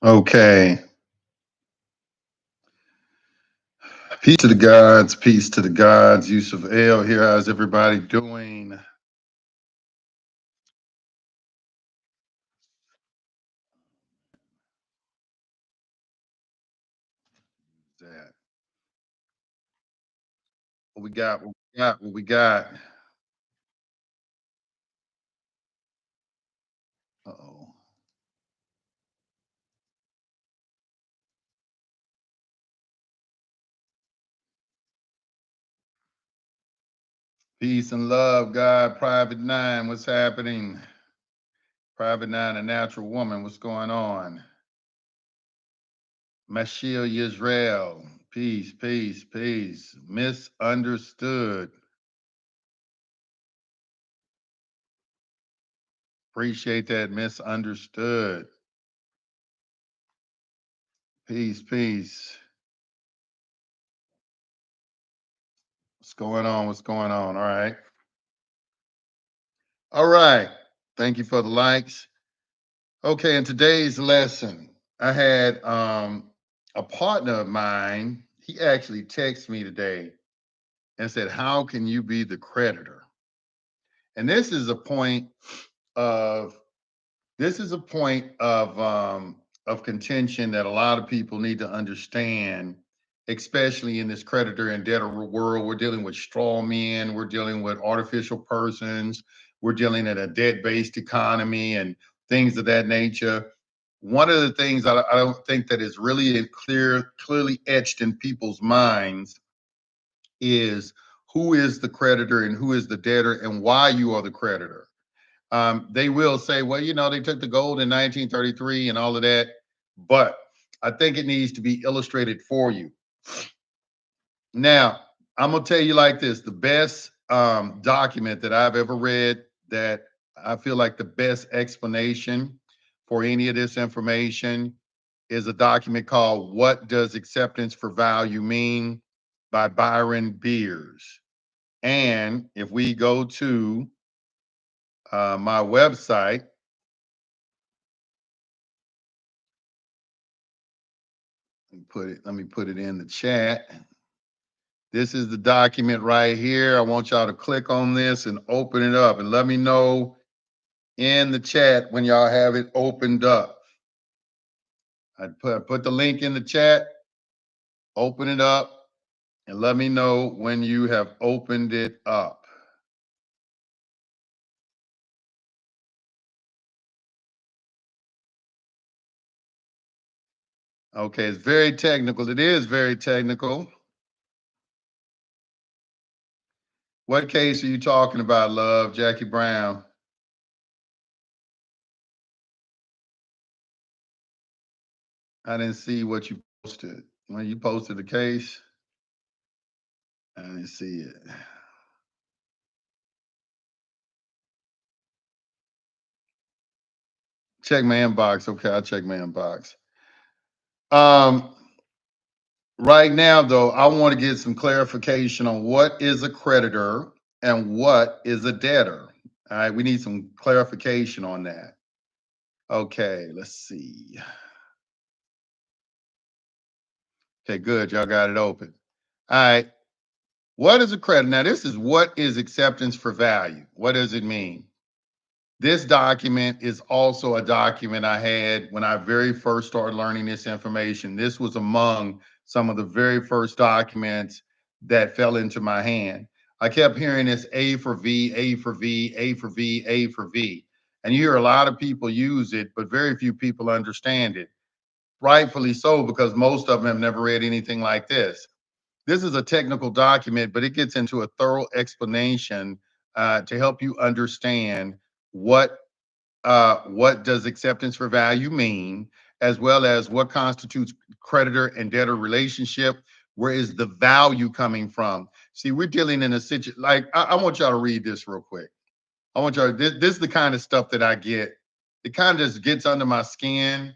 Okay. Peace to the gods. Peace to the gods. Yusuf L here. How's everybody doing? That. What we got? What we got? What we got? Uh-oh. Peace and love, God. Private Nine. What's happening? Private Nine, a natural woman. What's going on? Mashil Yisrael. Peace, peace, peace. Misunderstood. Appreciate that. Misunderstood. Peace, peace. What's going on? What's going on? All right. All right. Thank you for the likes. Okay, in today's lesson, I had a partner of mine. He actually texted me today and said, "How can you be the creditor?" And of this is a point of contention that a lot of people need to understand, especially in this creditor and debtor world. We're dealing with straw men, we're dealing with artificial persons, we're dealing in a debt-based economy and things of that nature. One of the things I don't think that is really clearly etched in people's minds is who is the creditor and who is the debtor and why you are the creditor. They will say, well, they took the gold in 1933 and all of that, but I think it needs to be illustrated for you. Now, I'm gonna tell you like this: the best document that I've ever read, that I feel like the best explanation for any of this information, is a document called "What Does Acceptance for Value Mean" by Byron Beers. And if we go to my website, let me put it in the chat. This is the document right here. I want y'all to click on this and open it up and let me know in the chat when y'all have it opened up. I put the link in the chat, open it up, and let me know when you have opened it up. Okay, it's very technical. It is very technical. What case are you talking about, love? Jackie Brown. I didn't see what you posted. When you posted the case, I didn't see it. Check my inbox. Okay, I'll check my inbox. Um, right now, though, I want to get some clarification on what is a creditor and what is a debtor. All right, we need some clarification on that. Okay, let's see. Okay, good. Y'all got it open. All right. What is a creditor? Now, this is what is acceptance for value. What does it mean? This document is also a document I had when I very first started learning this information. This was among some of the very first documents that fell into my hand. I kept hearing this A for V, A for V, A for V, A for V. And you hear a lot of people use it, but very few people understand it. Rightfully so, because most of them have never read anything like this. This is a technical document, but it gets into a thorough explanation to help you understand what what does acceptance for value mean, as well as what constitutes creditor and debtor relationship. Where is the value coming from? See, we're dealing in a situation like I want y'all to read this real quick. I want y'all. This is the kind of stuff that I get. It kind of just gets under my skin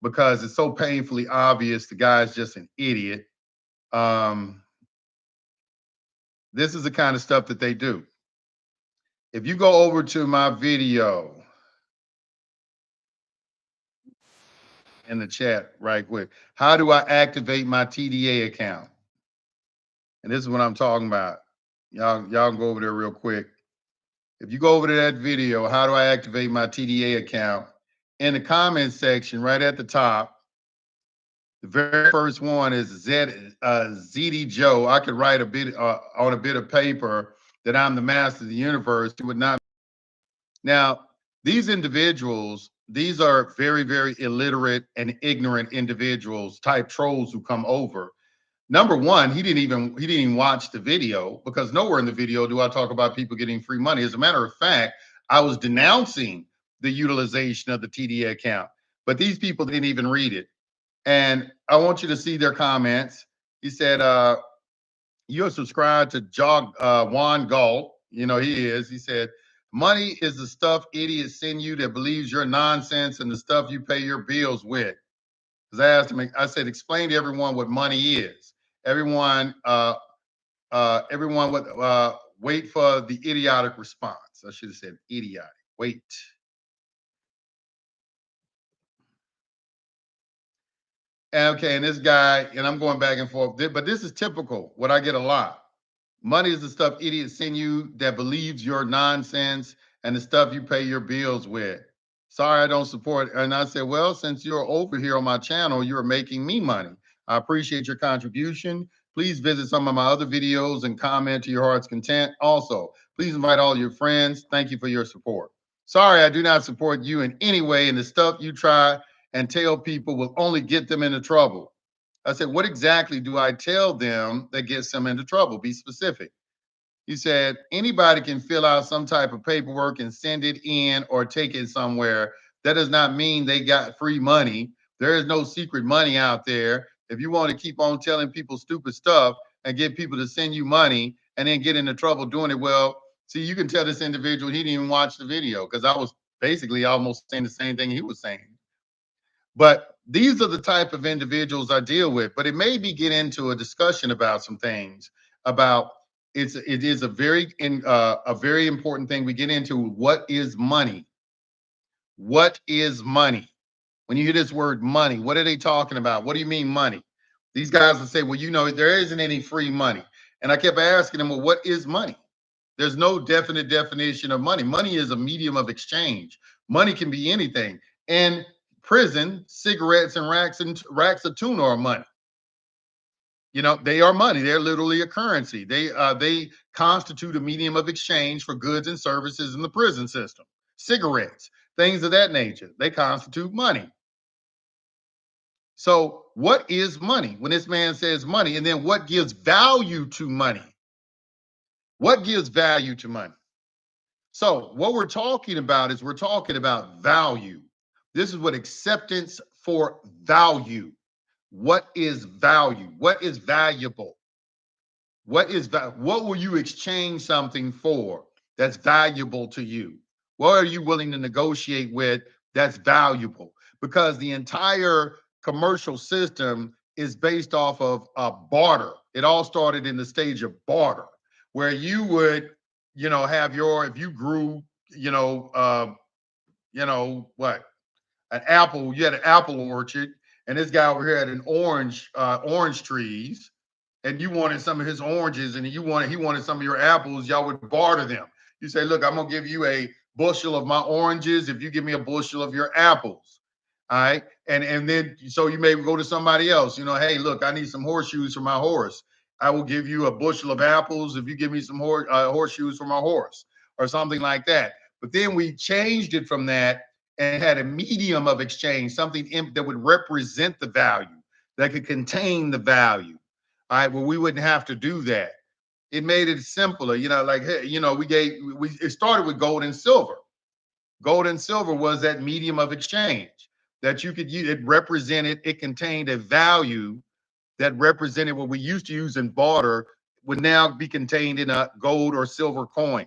because it's so painfully obvious the guy's just an idiot. Um, this is the kind of stuff that they do. If you go over to my video, in the chat right quick. How do I activate my TDA account? And this is what I'm talking about. Y'all can go over there real quick. If you go over to that video, how do I activate my TDA account? In the comments section, right at the top, the very first one is ZD Joe. I could write a bit on a bit of paper that I'm the master of the universe. It would not. Now, these individuals, these are very, very illiterate and ignorant individuals, type trolls who come over. Number one, he didn't even watch the video, because nowhere in the video do I talk about people getting free money. As a matter of fact, I was denouncing the utilization of the TDA account, but these people didn't even read it. And I want you to see their comments. He said, you're subscribed to Juan Galt. You know, he is. He said, money is the stuff idiots send you that believes your nonsense and the stuff you pay your bills with. Because I asked him, I said, explain to everyone what money is. Everyone would wait for the idiotic response. I should have said idiotic. Wait. Okay, and this guy, and I'm going back and forth, but this is typical, what I get a lot. Money is the stuff idiots send you that believes your nonsense and the stuff you pay your bills with. Sorry, I don't support. And I said, well, since you're over here on my channel, you're making me money. I appreciate your contribution. Please visit some of my other videos and comment to your heart's content. Also, please invite all your friends. Thank you for your support. Sorry, I do not support you in any way, and the stuff you try and tell people will only get them into trouble. I said, what exactly do I tell them that gets them into trouble? Be specific. He said, anybody can fill out some type of paperwork and send it in or take it somewhere. That does not mean they got free money. There is no secret money out there. If you want to keep on telling people stupid stuff and get people to send you money and then get into trouble doing it, well, see, you can tell this individual he didn't even watch the video, because I was basically almost saying the same thing he was saying. But these are the type of individuals I deal with. But it made me get into a discussion about some things about it is a very important thing we get into. What is money? What is money? When you hear this word money, what are they talking about? What do you mean money? These guys will say, well, you know, there isn't any free money. And I kept asking them, well, what is money? There's no definite definition of money. Money is a medium of exchange. Money can be anything. In prison, cigarettes and racks of tuna are money. You know, they are money. They're literally a currency. They constitute a medium of exchange for goods and services in the prison system. Cigarettes, things of that nature, they constitute money. So what is money? When this man says money, and then what gives value to money? What gives value to money? So what we're talking about is we're talking about value. This is what acceptance for value. What is value? What is valuable? What will you exchange something for that's valuable to you? What are you willing to negotiate with that's valuable? Because the entire commercial system is based off of barter. It all started in the stage of barter, where you would, you know, have if you grew, what, an apple, you had an apple orchard, and this guy over here had an orange trees, and you wanted some of his oranges, and he wanted some of your apples. Y'all would barter them. You say, look, I'm gonna give you a bushel of my oranges if you give me a bushel of your apples. All right. And then so you may go to somebody else, hey, look, I need some horseshoes for my horse. I will give you a bushel of apples if you give me some horseshoes for my horse, or something like that. But then we changed it from that and had a medium of exchange, something that would represent the value, that could contain the value. All right, well, we wouldn't have to do that. It made it simpler, like, hey, it started with gold and silver. Gold and silver was that medium of exchange that you could use. It contained a value that represented what we used to use in barter, would now be contained in a gold or silver coin.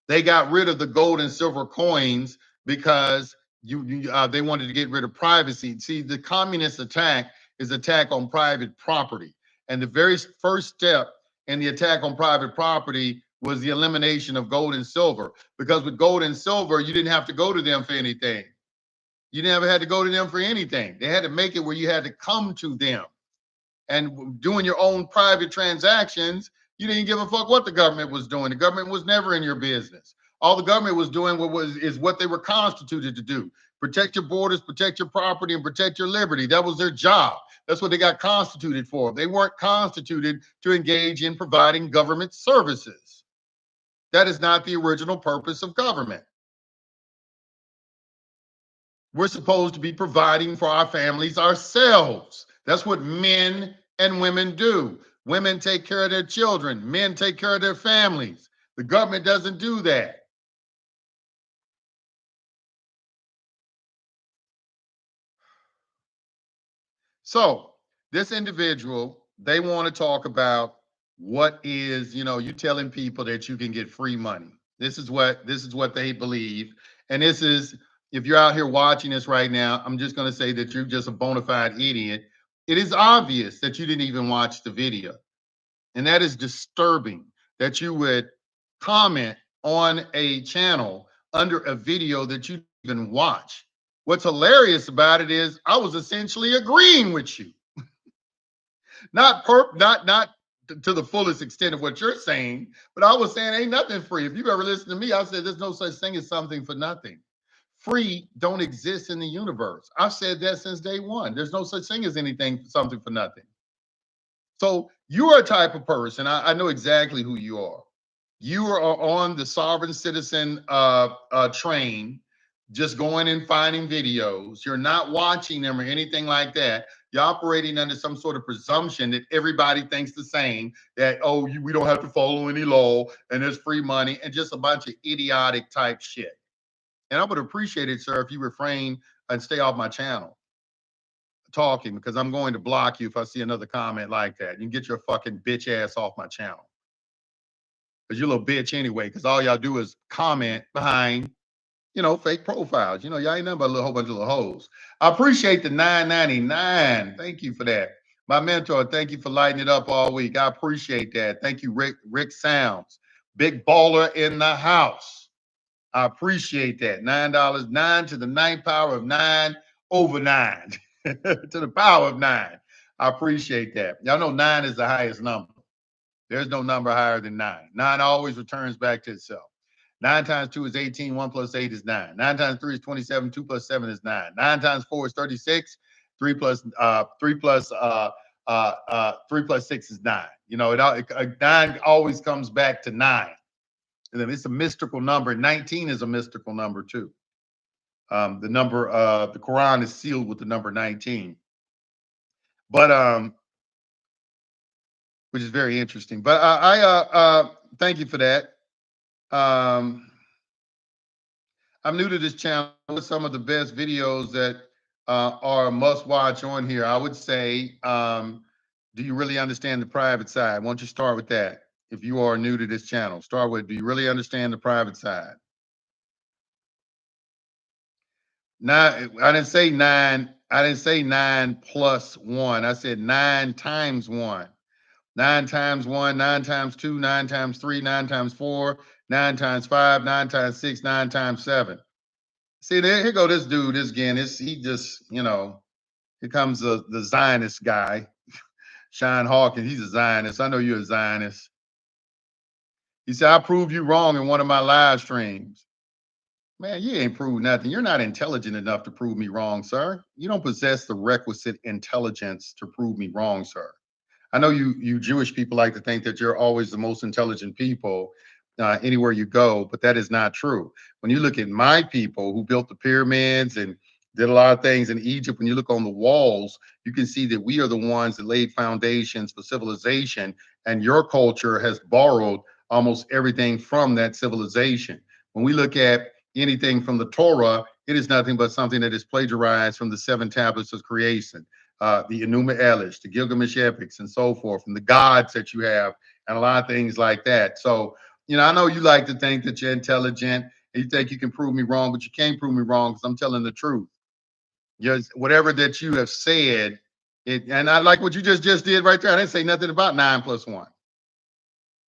They got rid of the gold and silver coins because they wanted to get rid of privacy. See, the communist attack is attack on private property. And the very first step in the attack on private property was the elimination of gold and silver. Because with gold and silver, you didn't have to go to them for anything. You never had to go to them for anything. They had to make it where you had to come to them. And doing your own private transactions, you didn't give a fuck what the government was doing. The government was never in your business. All the government was doing is what they were constituted to do: protect your borders, protect your property, and protect your liberty. That was their job. That's what they got constituted for. They weren't constituted to engage in providing government services. That is not the original purpose of government. We're supposed to be providing for our families ourselves. That's what men and women do. Women take care of their children, men take care of their families. The government doesn't do that. So, this individual, they want to talk about what is, you telling people that you can get free money. This is what they believe. And this is, if you're out here watching this right now, I'm just going to say that you're just a bona fide idiot. It is obvious that you didn't even watch the video. And that is disturbing that you would comment on a channel under a video that you didn't even watch. What's hilarious about it is I was essentially agreeing with you. Not to the fullest extent of what you're saying, but I was saying ain't nothing free. If you've ever listened to me, I said there's no such thing as something for nothing. Free don't exist in the universe. I've said that since day one. There's no such thing as anything, something for nothing. So you're a type of person. I know exactly who you are. You are on the sovereign citizen train, just going and finding videos. You're not watching them or anything like that. You're operating under some sort of presumption that everybody thinks the same, that, oh, we don't have to follow any law and there's free money, and just a bunch of idiotic type shit. And I would appreciate it, sir, if you refrain and stay off my channel talking, because I'm going to block you if I see another comment like that. You can get your fucking bitch ass off my channel. Because you're a little bitch anyway, because all y'all do is comment behind, fake profiles. Y'all ain't nothing but a whole bunch of little hoes. I appreciate the $9.99. Thank you for that. My mentor, thank you for lighting it up all week. I appreciate that. Thank you, Rick Sounds. Big baller in the house. I appreciate that. $9, 9 to the 9th power of 9 over 9. To the power of 9. I appreciate that. Y'all know 9 is the highest number. There's no number higher than 9. 9 always returns back to itself. 9 times 2 is 18. 1 plus 8 is 9. 9 times 3 is 27. 2 plus 7 is 9. 9 times 4 is 36. 3 plus 6 is 9. 9 always comes back to 9. And then it's a mystical number. 19 is a mystical number too. The number, the Quran is sealed with the number 19. But which is very interesting. But I thank you for that. I'm new to this channel. Some of the best videos that are must watch on here, I would say, do you really understand the private side? Why don't you start with that? If you are new to this channel, start with, do you really understand the private side? Now, I didn't say 9. I didn't say 9 plus 1. I said 9 times 1. 9 times 1, 9 times 2, 9 times 3, 9 times 4, 9 times 5, 9 times 6, 9 times 7. See, here go this dude. This again, he just, here comes the Zionist guy, Sean Hawkins. He's a Zionist. I know you're a Zionist. He said, I proved you wrong in one of my live streams. Man, you ain't proved nothing. You're not intelligent enough to prove me wrong, sir. You don't possess the requisite intelligence to prove me wrong, sir. I know you Jewish people like to think that you're always the most intelligent people anywhere you go, but that is not true. When you look at my people who built the pyramids and did a lot of things in Egypt, when you look on the walls, you can see that we are the ones that laid foundations for civilization, and your culture has borrowed almost everything from that civilization. When we look at anything from the Torah, it is nothing but something that is plagiarized from the 7 tablets of creation. The Enuma Elish, the Gilgamesh epics, and so forth, and the gods that you have, and a lot of things like that. So, I know you like to think that you're intelligent, and you think you can prove me wrong, but you can't prove me wrong because I'm telling the truth. Whatever that you have said, and I like what you just did right there. I didn't say nothing about 9 plus 1.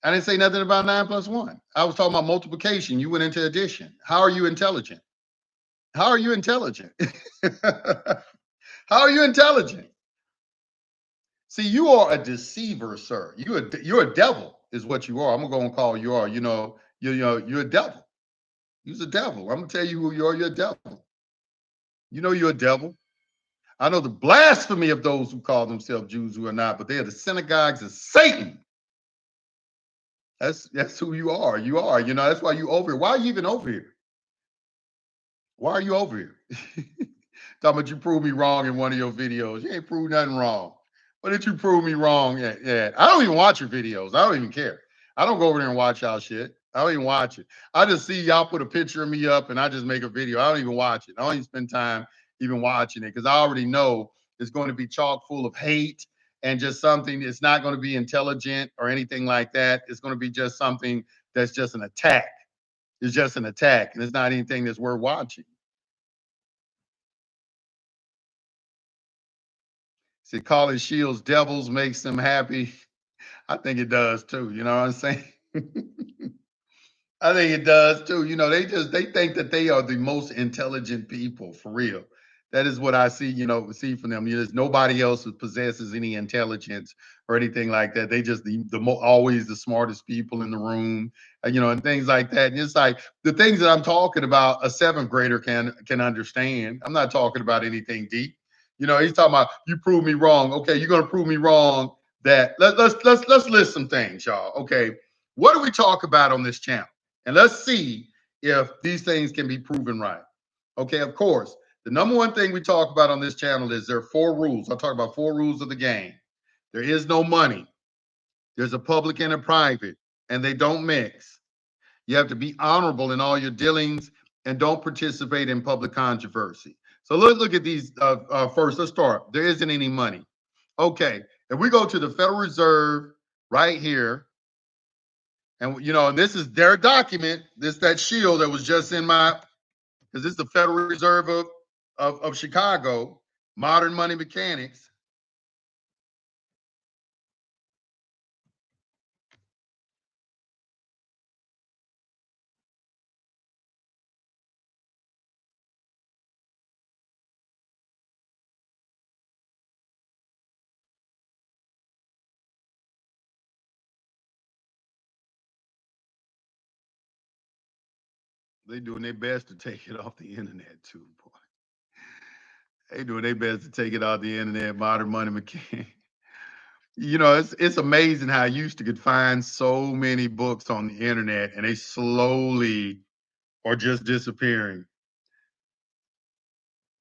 I didn't say nothing about 9 plus 1. I was talking about multiplication. You went into addition. How are you intelligent? How are you intelligent? How are you intelligent? See, you are a deceiver, sir. You're a devil, is what you are. I'm gonna go and call you are. You're a devil. You're a devil. I'm gonna tell you who you are. You're a devil. You know you're a devil. I know the blasphemy of those who call themselves Jews who are not, but they are the synagogues of Satan. That's who you are. You are. That's why you over here. Why are you even over here? Why are you over here? Talking about you prove me wrong in one of your videos. You ain't proved nothing wrong. What did you prove me wrong at? Yeah. I don't even watch your videos. I don't even care. I don't go over there and watch y'all shit. I don't even watch it. I just see y'all put a picture of me up and I just make a video. I don't even watch it. I don't even spend time even watching it because I already know it's going to be chock full of hate and just something. It's not going to be intelligent or anything like that. It's going to be just something that's just an attack. It's just an attack and it's not anything that's worth watching. See, calling shields devils makes them happy. I think it does too. You know what I'm saying? I think it does too. They think that they are the most intelligent people for real. That is what I see, see from them. There's nobody else who possesses any intelligence or anything like that. They just always the smartest people in the room, and things like that. And it's like the things that I'm talking about, a seventh grader can understand. I'm not talking about anything deep. He's talking about you prove me wrong. Okay, you're gonna prove me wrong. That let's list some things, y'all. Okay, what do we talk about on this channel? And let's see if these things can be proven right. Okay, of course, the number one thing we talk about on this channel is there are 4 rules. I'll talk about 4 rules of the game. There is no money. There's a public and a private, and they don't mix. You have to be honorable in all your dealings and don't participate in public controversy. So let's look at these first. Let's start. There isn't any money. Okay, if we go to the Federal Reserve right here, and and this is their document. That shield that was just in my, because this is the Federal Reserve of Chicago, modern money mechanics. They doing their best to take it off the internet too, boy. They doing their best to take it off the internet, modern money mechanics. It's amazing how I used to could find so many books on the internet and they slowly are just disappearing.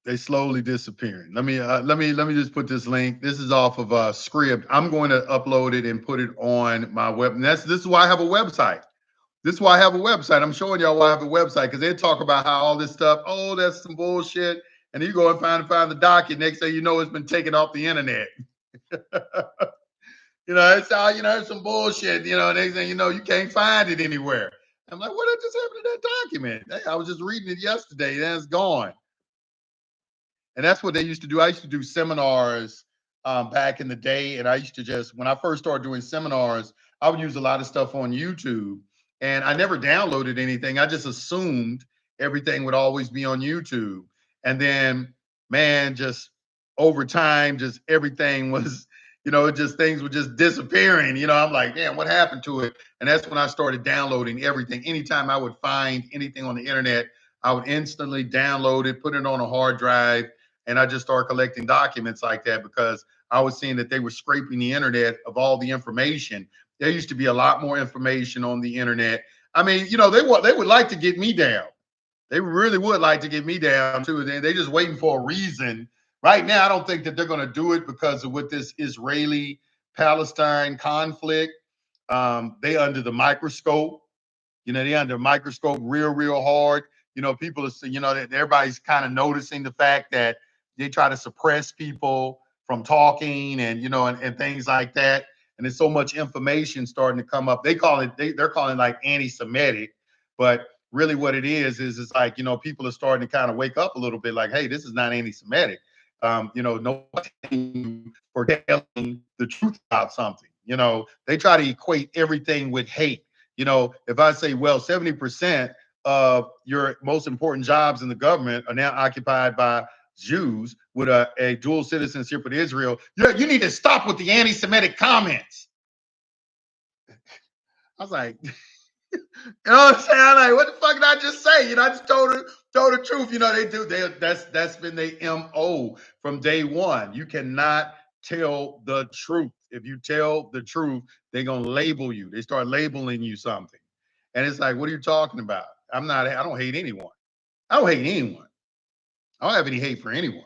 They slowly disappearing. Let me just put this link. This is off of a script. I'm going to upload it and put it on my web. And this is why I have a website. This is why I have a website. I'm showing y'all why I have a website because they talk about how all this stuff, oh, that's some bullshit. And you go and find the docket. Next thing you know, it's been taken off the internet. It's all, it's some bullshit. Next thing you know, you can't find it anywhere. I'm like, what just happened to that document? Hey, I was just reading it yesterday. Then it's gone. And that's what they used to do. I used to do seminars back in the day. And I used to when I first started doing seminars, I would use a lot of stuff on YouTube. And I never downloaded anything. I just assumed everything would always be on YouTube. And then, man, just over time, just everything was, just things were just disappearing. I'm like, damn, what happened to it? And that's when I started downloading everything. Anytime I would find anything on the internet, I would instantly download it, put it on a hard drive, and I just started collecting documents like that because I was seeing that they were scraping the internet of all the information. There used to be a lot more information on the internet. I mean, they would like to get me down. They really would like to get me down too. They're just waiting for a reason. Right now, I don't think that they're going to do it because of with this Israeli-Palestine conflict. They under the microscope. They under a microscope real hard. People are, that everybody's kind of noticing the fact that they try to suppress people from talking and, and things like that. And there's so much information starting to come up. They're calling it like anti-Semitic, but really what it is it's like, people are starting to kind of wake up a little bit like, hey, this is not anti-Semitic. Nobody for telling the truth about something. They try to equate everything with hate. If I say, well, 70% of your most important jobs in the government are now occupied by Jews with a dual citizenship with Israel. You need to stop with the anti-Semitic comments. I was like, you know what I'm saying? I'm like, what the fuck did I just say? I just told the truth. That's been their MO from day one. You cannot tell the truth. If you tell the truth, they're gonna label you. They start labeling you something. And it's like, what are you talking about? I don't hate anyone. I don't hate anyone. I don't have any hate for anyone.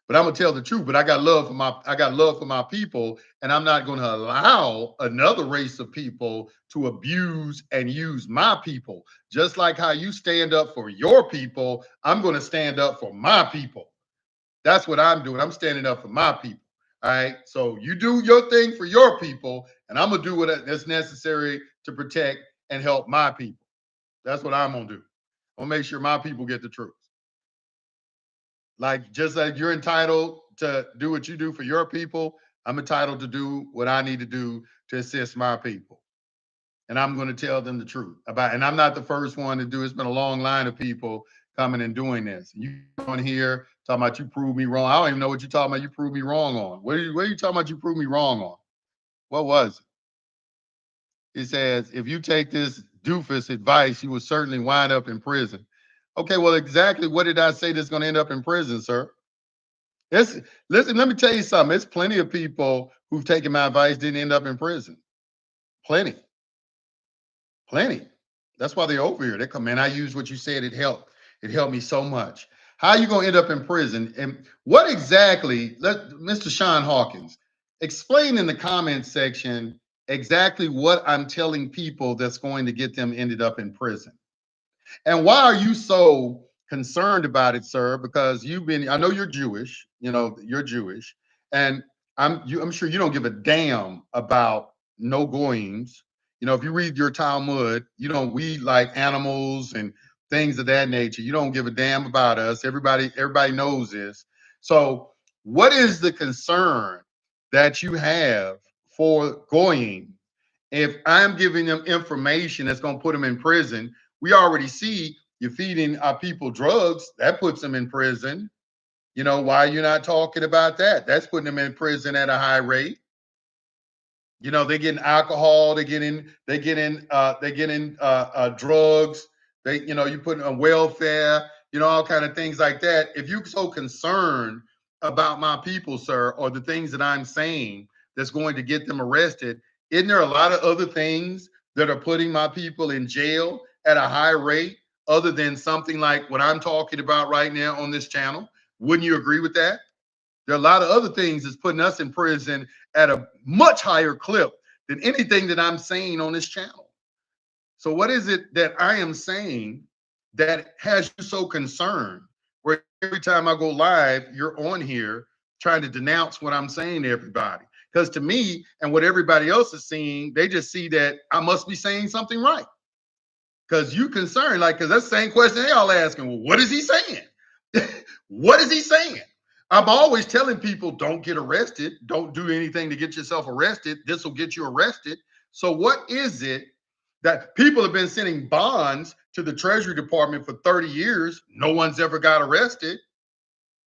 But I'm gonna tell the truth. But I got love for my people, and I'm not gonna allow another race of people to abuse and use my people. Just like how you stand up for your people, I'm gonna stand up for my people. That's what I'm doing. I'm standing up for my people. All right. So you do your thing for your people, and I'm gonna do what's necessary to protect and help my people. That's what I'm gonna do. I'm gonna make sure my people get the truth. Like, just like you're entitled to do what you do for your people, I'm entitled to do what I need to do to assist my people. And I'm going to tell them the truth about, and I'm not the first one to do it. It's been a long line of people coming and doing this. You on here talking about you prove me wrong. I don't even know what you're talking about. You prove me wrong on. What are you talking about? You prove me wrong on. What was it? It says, if you take this doofus advice, you will certainly wind up in prison. Okay, well, exactly what did I say that's going to end up in prison, sir? Listen, let me tell you something. There's plenty of people who've taken my advice, didn't end up in prison. Plenty. That's why they're over here. They come, man, I used what you said. It helped. It helped me so much. How are you going to end up in prison? And what exactly, Mr. Sean Hawkins, explain in the comments section exactly what I'm telling people that's going to get them ended up in prison. And why are you so concerned about it, sir? Because I know you're Jewish, you're Jewish, and I'm sure you don't give a damn about no goyim. If you read your Talmud, we like animals and things of that nature. You don't give a damn about us. Everybody knows this. So what is the concern that you have for goyim? If I'm giving them information that's going to put them in prison, we already see you're feeding our people drugs. That puts them in prison. Why are you not talking about that? That's putting them in prison at a high rate. They're getting alcohol, they're getting drugs. You put on welfare, all kind of things like that. If you're so concerned about my people, sir, or the things that I'm saying that's going to get them arrested, isn't there a lot of other things that are putting my people in jail at a high rate other than something like what I'm talking about right now on this channel? Wouldn't you agree with that? There are a lot of other things that's putting us in prison at a much higher clip than anything that I'm saying on this channel. So what is it that I am saying that has you so concerned where every time I go live, you're on here trying to denounce what I'm saying to everybody? Because to me and what everybody else is seeing, they just see that I must be saying something right. Because you concerned, because that's the same question they all asking. Well, what is he saying? What is he saying? I'm always telling people, don't get arrested. Don't do anything to get yourself arrested. This will get you arrested. So what is it that people have been sending bonds to the Treasury Department for 30 years? No one's ever got arrested.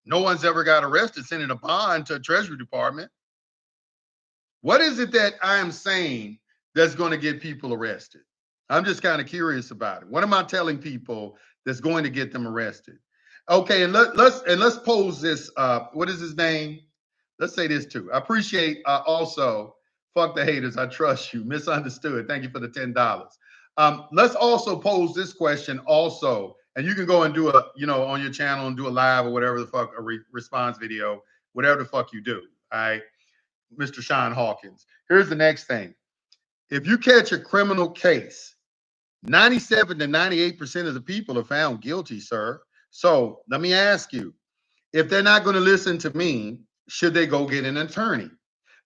No one's ever got arrested sending a bond to a Treasury Department. What is it that I'm saying that's going to get people arrested? I'm just kind of curious about it. What am I telling people that's going to get them arrested? Okay, and let's pose this. What is his name? Let's say this too. I appreciate also. Fuck the haters. I trust you. Misunderstood. Thank you for the $10. Let's also pose this question also, and you can go and do on your channel and do a live or whatever the fuck a response video, whatever the fuck you do. All right, Mr. Sean Hawkins. Here's the next thing. If you catch a criminal case, 97 to 98% of the people are found guilty, sir. So let me ask you, if they're not going to listen to me, should they go get an attorney?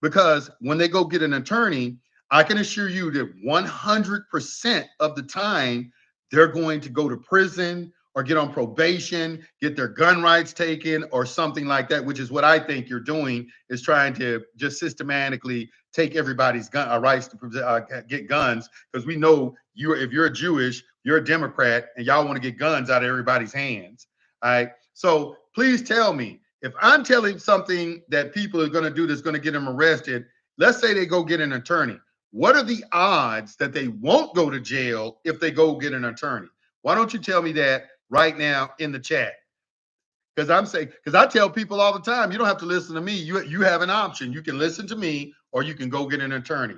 Because when they go get an attorney, I can assure you that 100% of the time, they're going to go to prison or get on probation, get their gun rights taken or something like that, which is what I think you're doing, is trying to just systematically take everybody's rights to get guns. Because we know if you're Jewish, you're a Democrat and y'all want to get guns out of everybody's hands. All right. So please tell me, if I'm telling something that people are going to do that's going to get them arrested, let's say they go get an attorney. What are the odds that they won't go to jail if they go get an attorney? Why don't you tell me that right now in the chat? Because I tell people all the time, you don't have to listen to me. You have an option. You can listen to me or you can go get an attorney.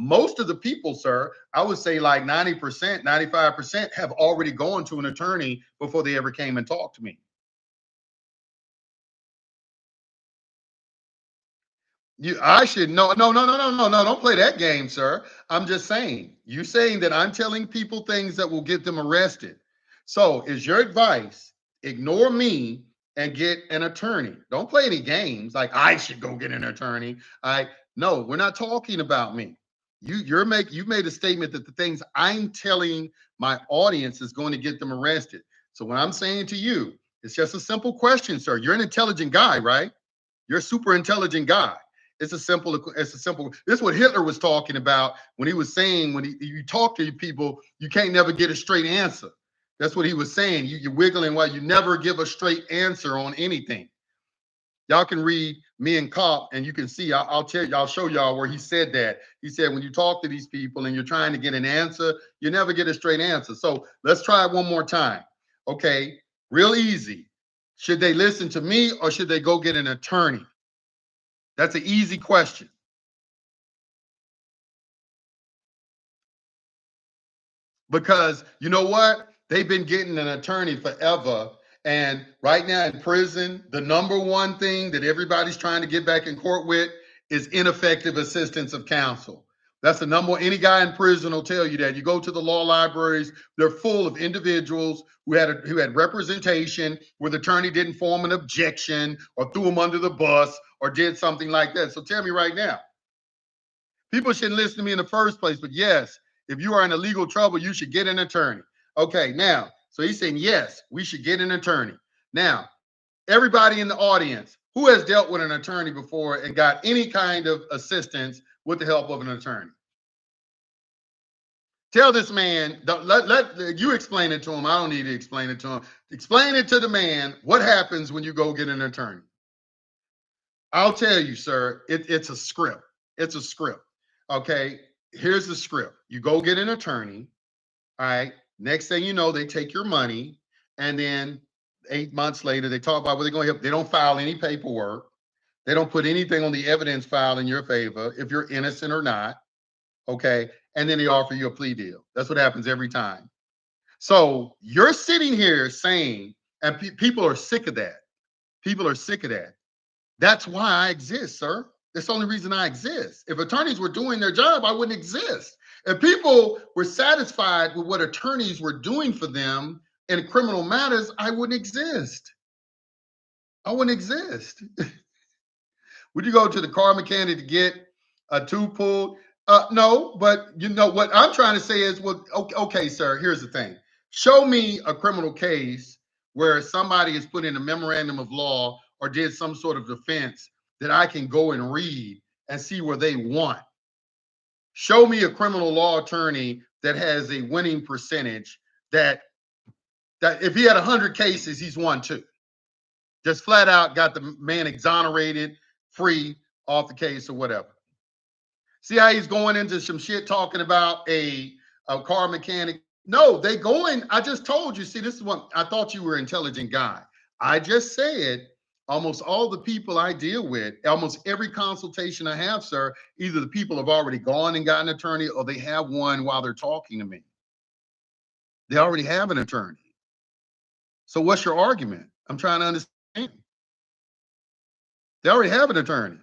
Most of the people, sir, I would say like 90%, 95% have already gone to an attorney before they ever came and talked to me. I should no, don't play that game, sir. I'm just saying, you saying that I'm telling people things that will get them arrested. So is your advice, ignore me and get an attorney. Don't play any games like I should go get an attorney. No, we're not talking about me. You've made a statement that the things I'm telling my audience is going to get them arrested. So what I'm saying to you, it's just a simple question, sir. You're an intelligent guy, right? You're a super intelligent guy. This is what Hitler was talking about when he was saying, you talk to people, you can't never get a straight answer. That's what he was saying. You're wiggling while you never give a straight answer on anything. Y'all can read Me and Cop and you can see, I'll show y'all where he said that. He said, when you talk to these people and you're trying to get an answer, you never get a straight answer. So let's try it one more time. Okay, real easy. Should they listen to me or should they go get an attorney? That's an easy question. Because you know what? They've been getting an attorney forever. And right now in prison, the number one thing that everybody's trying to get back in court with is ineffective assistance of counsel. That's the number one. Any guy in prison will tell you that. You go to the law libraries, they're full of individuals who had representation, where the attorney didn't form an objection or threw them under the bus or did something like that. So tell me right now, people shouldn't listen to me in the first place, but yes, if you are in legal trouble, you should get an attorney. Okay, now, so he's saying, yes, we should get an attorney. Now, everybody in the audience, who has dealt with an attorney before and got any kind of assistance with the help of an attorney? Tell this man, let you explain it to him. I don't need to explain it to him. Explain it to the man what happens when you go get an attorney. I'll tell you, sir, it's a script. It's a script. Okay, here's the script. You go get an attorney. All right. Next thing you know, they take your money. And then 8 months later, they talk about what they're going to help. They don't file any paperwork. They don't put anything on the evidence file in your favor, if you're innocent or not. Okay. And then they offer you a plea deal. That's what happens every time. So you're sitting here saying, and people are sick of that. People are sick of that. That's why I exist, sir. That's the only reason I exist. If attorneys were doing their job, I wouldn't exist. If people were satisfied with what attorneys were doing for them in criminal matters, I wouldn't exist. I wouldn't exist. Would you go to the car mechanic to get a tube pulled? No, but you know what I'm trying to say is, well, okay, sir, here's the thing. Show me a criminal case where somebody has put in a memorandum of law or did some sort of defense that I can go and read and see where they won. Show me a criminal law attorney that has a winning percentage that if he had 100 cases, he's won 2. Just flat out got the man exonerated, free off the case or whatever. See how he's going into some shit talking about a car mechanic? No, they going. I just told you. See, this is what I thought you were an intelligent guy. I just said almost all the people I deal with, almost every consultation I have, sir, either the people have already gone and got an attorney or they have one while they're talking to me. They already have an attorney. So what's your argument? I'm trying to understand. They already have an attorney.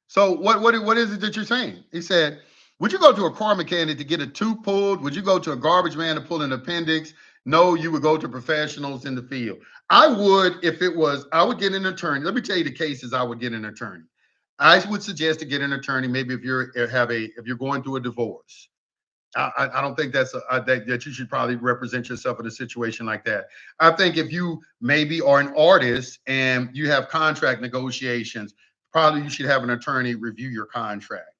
So what is it that you're saying? He said, would you go to a car mechanic to get a tooth pulled? Would you go to a garbage man to pull an appendix? No, you would go to professionals in the field. I would, if it was, I would get an attorney. Let me tell you the cases I would get an attorney. I would suggest to get an attorney, maybe if you're going through a divorce. I don't think that you should probably represent yourself in a situation like that. I think if you maybe are an artist and you have contract negotiations, probably you should have an attorney review your contract.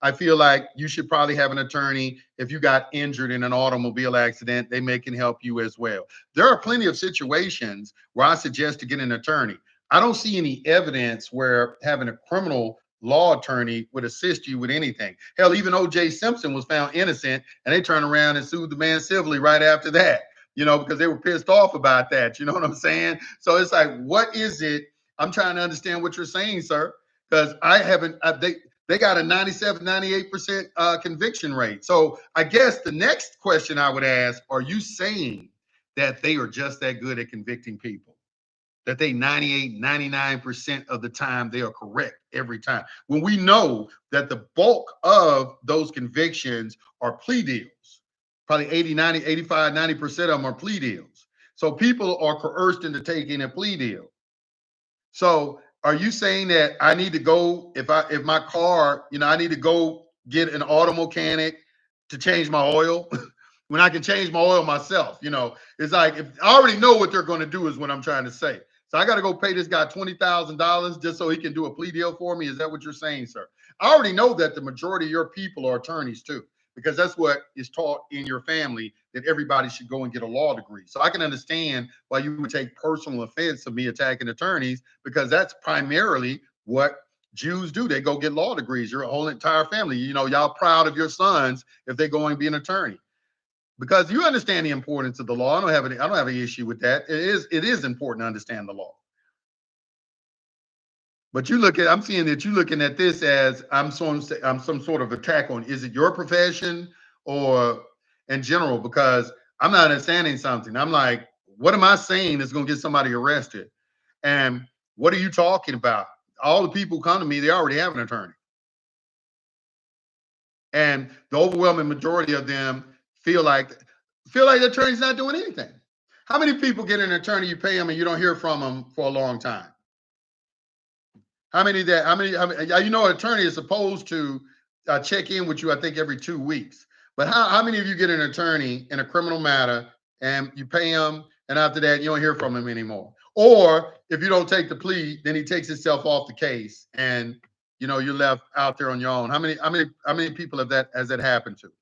I feel like you should probably have an attorney if you got injured in an automobile accident. They can help you as well. There are plenty of situations where I suggest to get an attorney. I don't see any evidence where having a criminal law attorney would assist you with anything. Hell, even O.J. Simpson was found innocent, and they turned around and sued the man civilly right after that, because they were pissed off about that. You know what I'm saying? So it's like, what is it? I'm trying to understand what you're saying, sir, because I haven't, they got a 97, 98% conviction rate. So I guess the next question I would ask, are you saying that they are just that good at convicting people? That they 98, 99% of the time they are correct every time, when we know that the bulk of those convictions are plea deals. Probably 80, 90, 85, 90% of them are plea deals. So people are coerced into taking a plea deal. So are you saying that I need to go, if my car, I need to go get an auto mechanic to change my oil when I can change my oil myself? It's like, if I already know what they're going to do is what I'm trying to say. So I got to go pay this guy $20,000 just so he can do a plea deal for me. Is that what you're saying, sir? I already know that the majority of your people are attorneys too, because that's what is taught in your family, that everybody should go and get a law degree. So I can understand why you would take personal offense of me attacking attorneys, because that's primarily what Jews do. They go get law degrees. Your whole entire family, y'all proud of your sons if they go and be an attorney, because you understand the importance of the law. I don't have an issue with that. It is important to understand the law. But I'm seeing that you're looking at this as I'm some sort of attack on, is it your profession or in general? Because I'm not understanding something. I'm like, what am I saying that's going to get somebody arrested? And what are you talking about? All the people who come to me, they already have an attorney. And the overwhelming majority of them feel like the attorney's not doing anything. How many people get an attorney, you pay them, and you don't hear from them for a long time? How many, an attorney is supposed to check in with you, I think, every 2 weeks. But how many of you get an attorney in a criminal matter and you pay him, and after that, you don't hear from him anymore? Or if you don't take the plea, then he takes himself off the case and, you're left out there on your own. How many people has that happened to?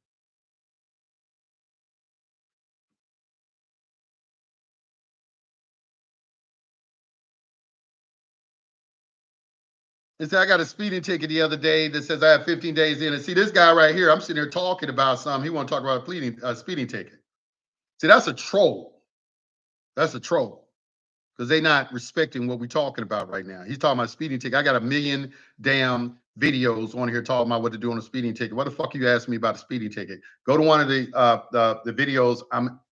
And so I got a speeding ticket the other day that says I have 15 days in. And see, this guy right here, I'm sitting here talking about something. He want to talk about a speeding ticket. See, that's a troll. That's a troll, because they're not respecting what we're talking about right now. He's talking about speeding ticket. I got a million damn videos on here talking about what to do on a speeding ticket. What the fuck are you asking me about a speeding ticket? Go to one of the videos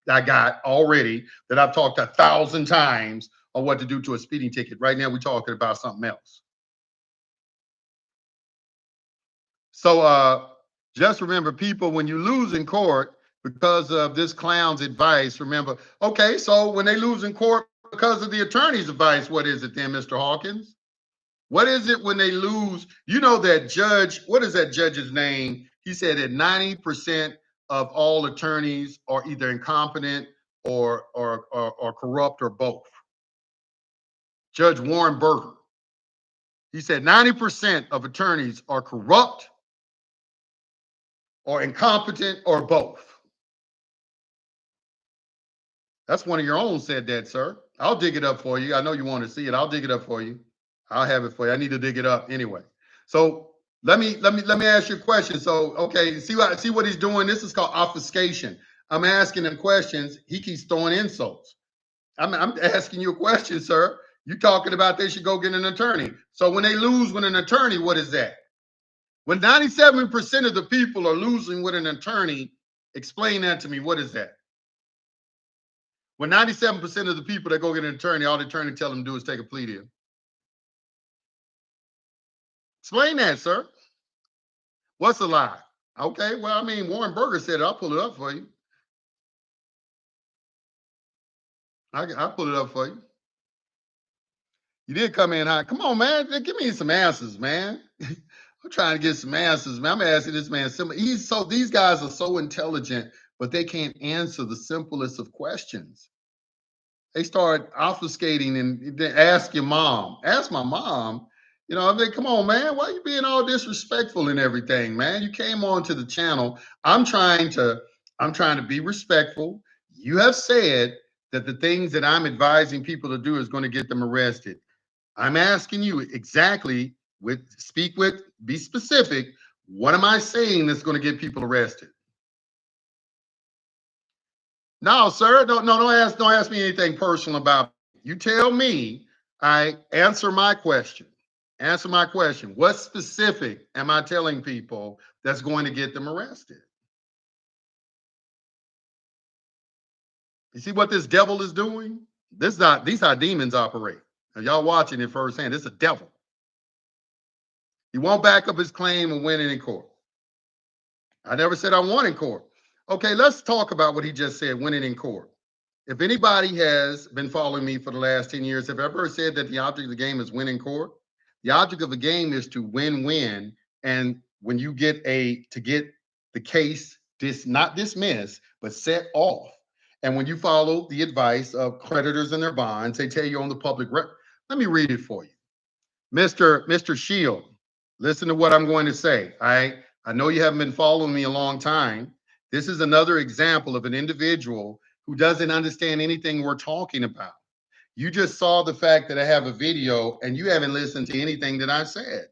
I got already that I've talked 1,000 times on what to do to a speeding ticket. Right now, we're talking about something else. So just remember, people, when you lose in court because of this clown's advice, remember, okay, so when they lose in court because of the attorney's advice, what is it then, Mr. Hawkins? What is it when they lose? You know that judge, what is that judge's name? He said that 90% of all attorneys are either incompetent or corrupt or both. Judge Warren Berger. He said 90% of attorneys are corrupt or incompetent or both. That's one of your own said that, sir. I'll dig it up for you. I know you want to see it. I'll dig it up for you. I'll have it for you. I need to dig it up anyway. So let me ask you a question. So, okay, see what he's doing? This is called obfuscation. I'm asking him questions. He keeps throwing insults. I'm asking you a question, sir. You're talking about they should go get an attorney. So when they lose with an attorney, what is that? When 97% of the people are losing with an attorney, explain that to me. What is that? When 97% of the people that go get an attorney, all the attorney tell them to do is take a plea deal. Explain that, sir. What's a lie? Okay, well, I mean, Warren Berger said it. I'll pull it up for you. I'll pull it up for you. You did come in hot. Come on, man. Give me some answers, man. I'm trying to get some answers, man. I'm asking this man simple. These guys are so intelligent, but they can't answer the simplest of questions. They start obfuscating and ask your mom. Ask my mom. You know, I mean, come on, man. Why are you being all disrespectful and everything, man? You came on to the channel. I'm trying to be respectful. You have said that the things that I'm advising people to do is going to get them arrested. I'm asking you exactly be specific. What am I saying that's going to get people arrested? No, sir. Don't ask me anything personal about me. You tell me. I answer my question. Answer my question. What specific am I telling people that's going to get them arrested? You see what this devil is doing? These how demons operate. And y'all watching it firsthand. This is a devil. He won't back up his claim and win it in court. I never said I won in court. Okay, let's talk about what he just said, winning in court. If anybody has been following me for the last 10 years, have ever said that the object of the game is win in court? The object of the game is to win-win. And when you get to get the case not dismissed, but set off. And when you follow the advice of creditors and their bonds, they tell you on the public record. Let me read it for you. Mr. Shield, listen to what I'm going to say. I know you haven't been following me a long time. This is another example of an individual who doesn't understand anything we're talking about. You just saw the fact that I have a video and you haven't listened to anything that I said.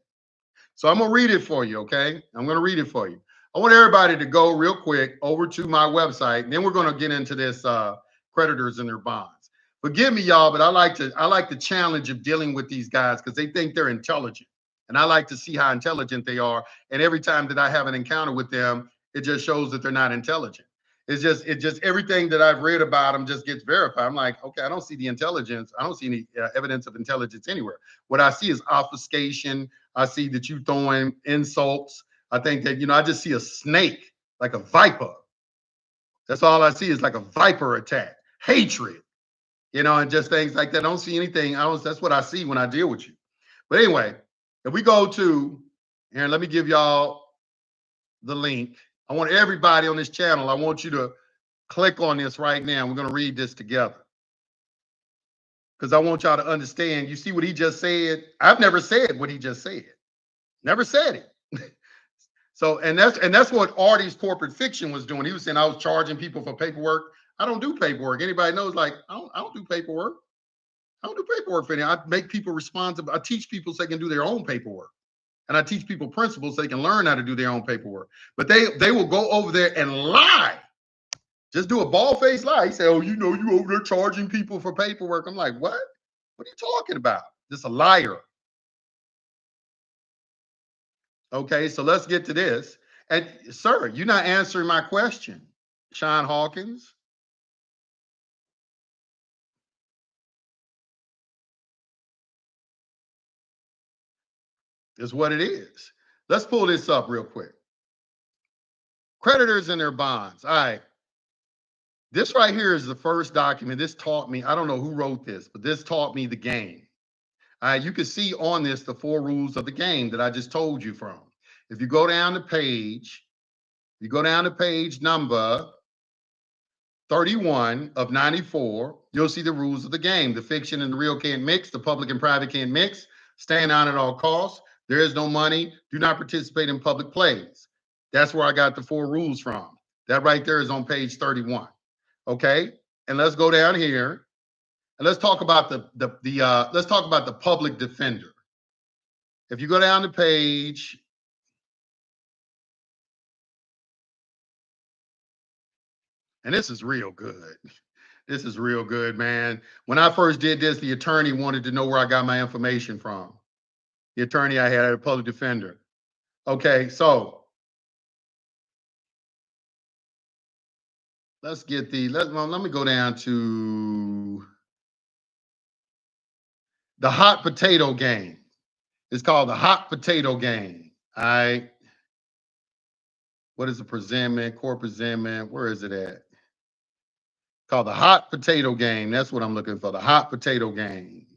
So I'm going to read it for you, okay? I'm going to read it for you. I want everybody to go real quick over to my website, and then we're going to get into this creditors and their bonds. Forgive me, y'all, but I like the challenge of dealing with these guys because they think they're intelligent. And I like to see how intelligent they are. And every time that I have an encounter with them, it just shows that they're not intelligent. It just everything that I've read about them just gets verified. I'm like, okay, I don't see the intelligence. I don't see any evidence of intelligence anywhere. What I see is obfuscation. I see that you throwing insults. I think that, I just see a snake, like a viper. That's all I see is like a viper attack, hatred, and just things like that. I don't see anything. That's what I see when I deal with you. But anyway, if we go to, and let me give y'all the link. I want everybody on this channel, I want you to click on this right now. We're going to read this together because I want y'all to understand. You see what he just said? I've never said what he just said. Never said it. So, and that's what Artie's corporate fiction was doing. He was saying I was charging people for paperwork. I don't do paperwork. Anybody knows, like, I don't do paperwork. I don't do paperwork for anything. I make people responsible. I teach people so they can do their own paperwork. And I teach people principles so they can learn how to do their own paperwork. But they will go over there and lie. Just do a bald-faced lie. He said, oh, you over there charging people for paperwork. I'm like, what? What are you talking about? Just a liar. Okay, so let's get to this. And sir, you're not answering my question, Sean Hawkins. Is what it is. Let's pull this up real quick. Creditors and their bonds. All right. This right here is the first document. This taught me, I don't know who wrote this, but this taught me the game. You can see on this the 4 rules of the game that I just told you from. If you go down to page number 31 of 94, you'll see the rules of the game. The fiction and the real can't mix. The public and private can't mix. Stand on at all costs. There is no money. Do not participate in public plays. That's where I got the 4 rules from. That right there is on page 31. Okay, and let's go down here and let's talk about let's talk about the public defender. If you go down the page, and this is real good. This is real good, man. When I first did this, the attorney wanted to know where I got my information from. The attorney I had, a public defender. Okay, so let's get let me go down to the hot potato game. It's called the hot potato game. All right. What is the presentment, core presentment? Where is it at? Called the hot potato game. That's what I'm looking for. The hot potato game.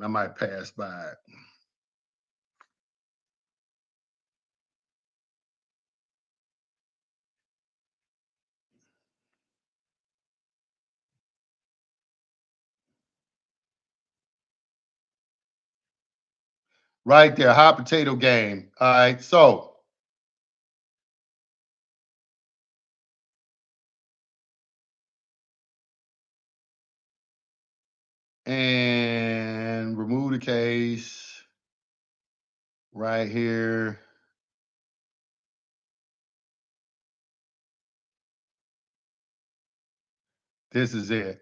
I might pass by it. Right there, hot potato game. All right, so and remove the case right here. This is it.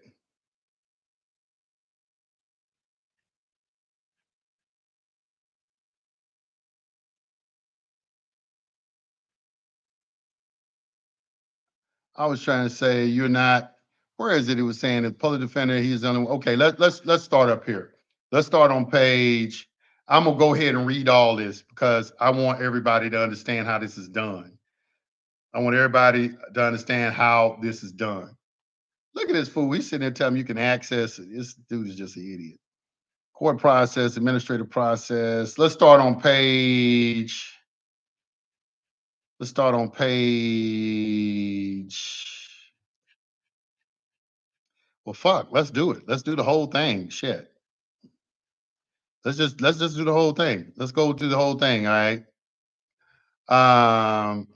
I was trying to say you're not. Where is it? It was saying the public defender. He's on. Okay, let's start up here. Let's start on page. I'm gonna go ahead and read all this because I want everybody to understand how this is done. I want everybody to understand how this is done. Look at this fool. He's sitting there telling me you can access it. This dude is just an idiot. Court process, administrative process. Let's start on page. Let's start on page. Well, fuck. Let's do it. Let's do the whole thing. Shit. Let's just do the whole thing. Let's go through the whole thing. All right. Um,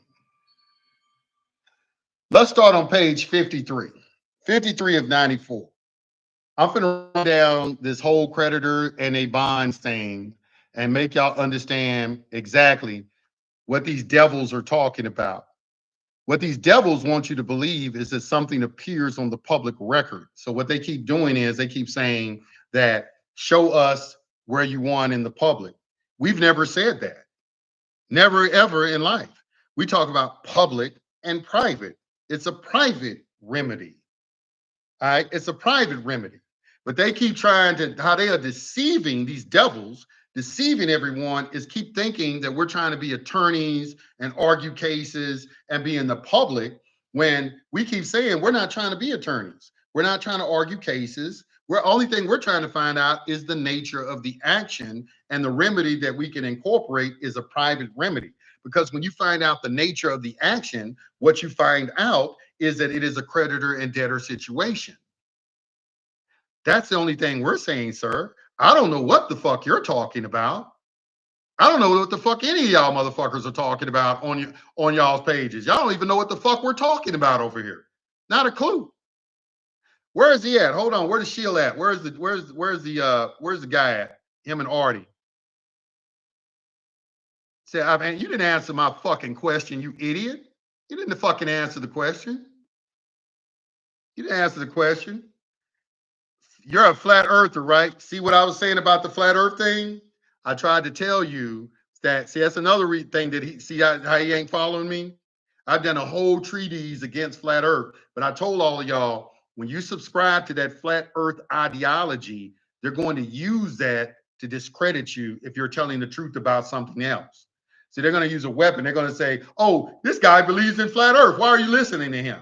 let's start on page 53. 53 of 94. I'm gonna run down this whole creditor and a bonds thing and make y'all understand exactly what these devils are talking about. What these devils want you to believe is that something appears on the public record. So what they keep doing is they keep saying that show us where you won in the public. We've never said that. Never ever in life. We talk about public and private. It's a private remedy. All right, it's a private remedy. But they keep trying to, how they are deceiving these devils, deceiving everyone, is keep thinking that we're trying to be attorneys and argue cases and be in the public when we keep saying we're not trying to be attorneys. We're not trying to argue cases. We're only thing we're trying to find out is the nature of the action, and the remedy that we can incorporate is a private remedy. Because when you find out the nature of the action, what you find out is that it is a creditor and debtor situation. That's the only thing we're saying, sir. I don't know what the fuck you're talking about. I don't know what the fuck any of y'all motherfuckers are talking about on y'all's pages. Y'all don't even know what the fuck we're talking about over here. Not a clue. Where is he at? Hold on. Where's the shield at? Where's the guy at? Him and Artie. Say, I mean, you didn't answer my fucking question, you idiot. You didn't fucking answer the question. You didn't answer the question. You're a flat earther, right? See what I was saying about the flat earth thing? I tried to tell you that. See, that's another thing that he see how he ain't following me. I've done a whole treatise against flat earth, but I told all of y'all when you subscribe to that flat earth ideology, they're going to use that to discredit you if you're telling the truth about something else. So they're going to use a weapon. They're going to say, "Oh, this guy believes in flat earth. Why are you listening to him?"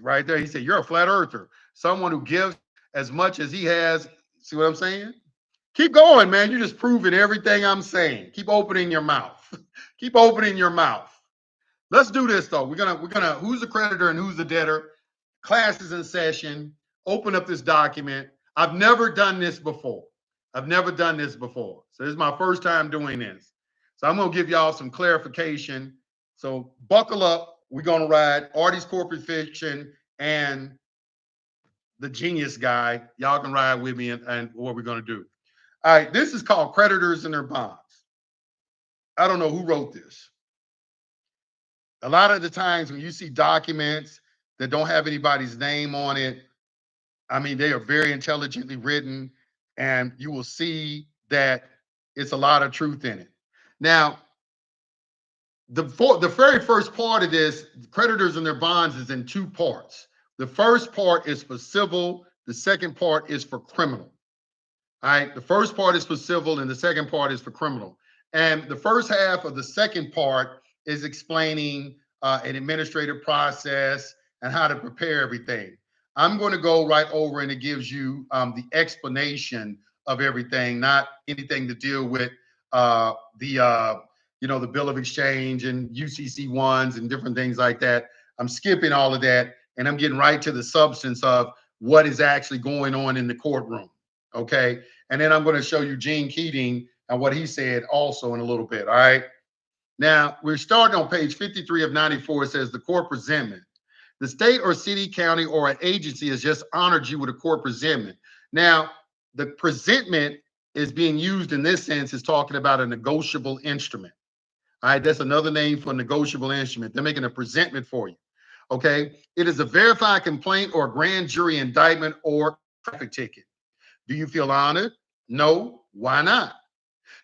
Right there, he said, "You're a flat earther, someone who gives as much as he has." See what I'm saying? Keep going, man. You're just proving everything I'm saying. Keep opening your mouth. Keep opening your mouth. Let's do this though. We're gonna who's the creditor and who's the debtor? Class is in session. Open up this document. I've never done this before. I've never done this before. So this is my first time doing this. So I'm gonna give y'all some clarification. So buckle up. We're gonna ride Artie's Corporate Fiction and the genius guy. Y'all can ride with me and what we're gonna do. All right, this is called Creditors and Their Bonds. I don't know who wrote this. A lot of the times when you see documents that don't have anybody's name on it, I mean, they are very intelligently written, and you will see that it's a lot of truth in it. Now, the very first part of this, Creditors and Their Bonds, is in two parts. The first part is for civil, the second part is for criminal. All right, the first part is for civil and the second part is for criminal. And the first half of the second part is explaining an administrative process and how to prepare everything. I'm going to go right over and it gives you the explanation of everything, not anything to deal with the bill of exchange and UCC ones and different things like that. I'm skipping all of that and I'm getting right to the substance of what is actually going on in the courtroom. Okay. And then I'm going to show you Gene Keating and what he said also in a little bit. All right. Now, we're starting on page 53 of 94. It says the court presentment. The state or city, county, or an agency has just honored you with a court presentment. Now, the presentment is being used in this sense is talking about a negotiable instrument. All right, that's another name for a negotiable instrument. They're making a presentment for you. Okay, it is a verified complaint or grand jury indictment or traffic ticket. Do you feel honored? No. Why not?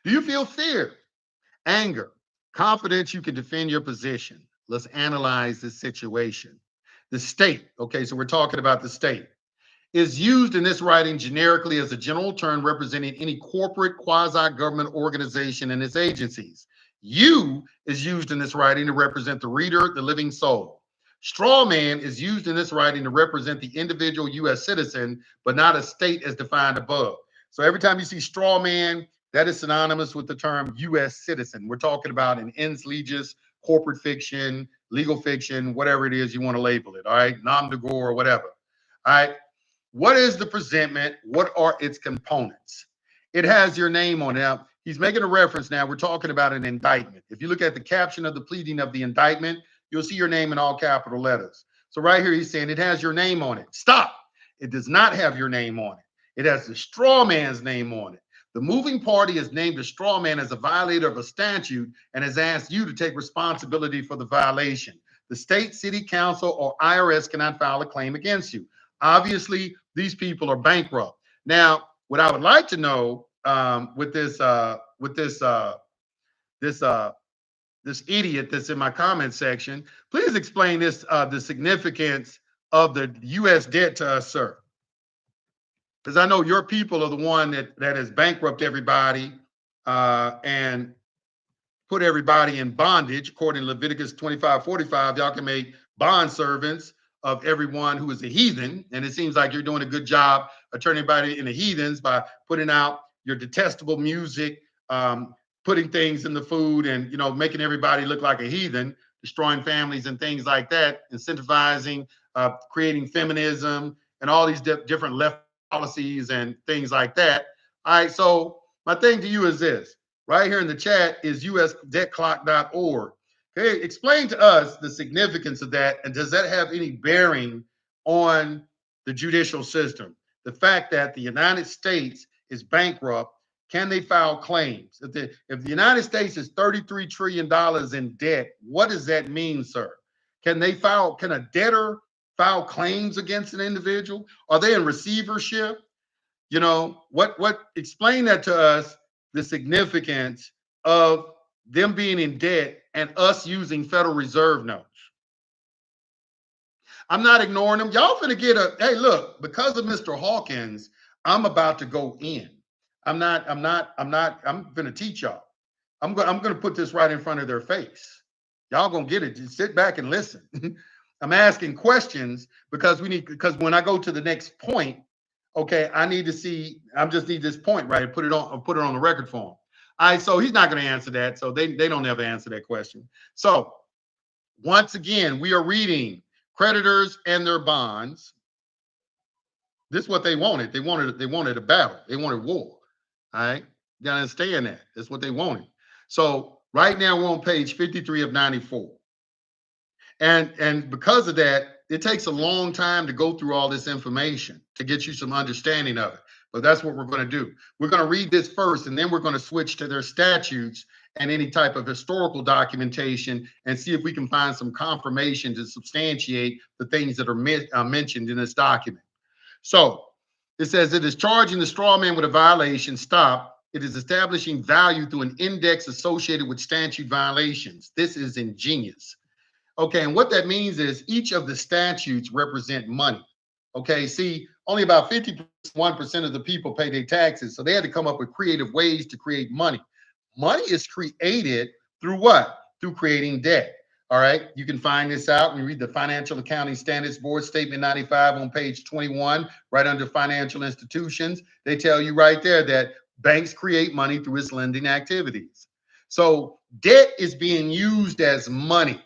Do you feel fear, anger, confidence you can defend your position? Let's analyze this situation. The state, okay, so we're talking about the state, is used in this writing generically as a general term representing any corporate quasi-government organization and its agencies. You is used in this writing to represent the reader, the living soul. Straw man is used in this writing to represent the individual U.S. citizen, but not a state as defined above. So every time you see straw man, that is synonymous with the term U.S. citizen. We're talking about an ens legis, corporate fiction, legal fiction, whatever it is you want to label it, all right? Nom de gore or whatever, all right? What is the presentment? What are its components? It has your name on it. Now, he's making a reference now. We're talking about an indictment. If you look at the caption of the pleading of the indictment, you'll see your name in all capital letters. So right here, he's saying it has your name on it. Stop. It does not have your name on it. It has the straw man's name on it. The moving party has named the straw man as a violator of a statute and has asked you to take responsibility for the violation. The state, city council, or IRS cannot file a claim against you. Obviously, these people are bankrupt. Now, what I would like to know with this idiot that's in my comment section, please explain this the significance of the U.S. debt to us, sir. Because I know your people are the one that has bankrupt everybody and put everybody in bondage. According to Leviticus 25:45, y'all can make bond servants of everyone who is a heathen. And it seems like you're doing a good job of turning everybody into heathens by putting out your detestable music, putting things in the food and, you know, making everybody look like a heathen, destroying families and things like that, incentivizing, creating feminism and all these different left policies and things like that. All right, so my thing to you is this. Right here in the chat is usdebtclock.org. Okay, explain to us the significance of that, and does that have any bearing on the judicial system? The fact that the United States is bankrupt, can they file claims? If the United States is $33 trillion in debt, what does that mean, sir? Can a debtor file claims against an individual? Are they in receivership? You know, explain that to us, the significance of them being in debt and us using Federal Reserve notes. I'm not ignoring them. Y'all finna get hey, look, because of Mr. Hawkins, I'm about to go in. I'm gonna teach y'all. I'm gonna put this right in front of their face. Y'all gonna get it. Just sit back and listen. I'm asking questions because when I go to the next point, okay, I just need this point right and put it on the record for him. All right, so he's not going to answer that. So they don't ever answer that question. So once again, we are reading creditors and their bonds. This is what they wanted. They wanted a battle. They wanted war. All right, you gotta understand that. That's what they wanted. So right now we're on page 53 of 94. And because of that, it takes a long time to go through all this information to get you some understanding of it. But that's what we're going to do. We're going to read this first, and then we're going to switch to their statutes and any type of historical documentation and see if we can find some confirmation to substantiate the things that are mentioned in this document. So it says it is charging the straw man with a violation. Stop. It is establishing value through an index associated with statute violations. This is ingenious. Okay, and what that means is each of the statutes represent money. Okay, see, only about 51% of the people pay their taxes, so they had to come up with creative ways to create money. Money is created through what? Through creating debt. All right, you can find this out when you read the Financial Accounting Standards Board Statement 95 on page 21, right under financial institutions. They tell you right there that banks create money through its lending activities. So debt is being used as money.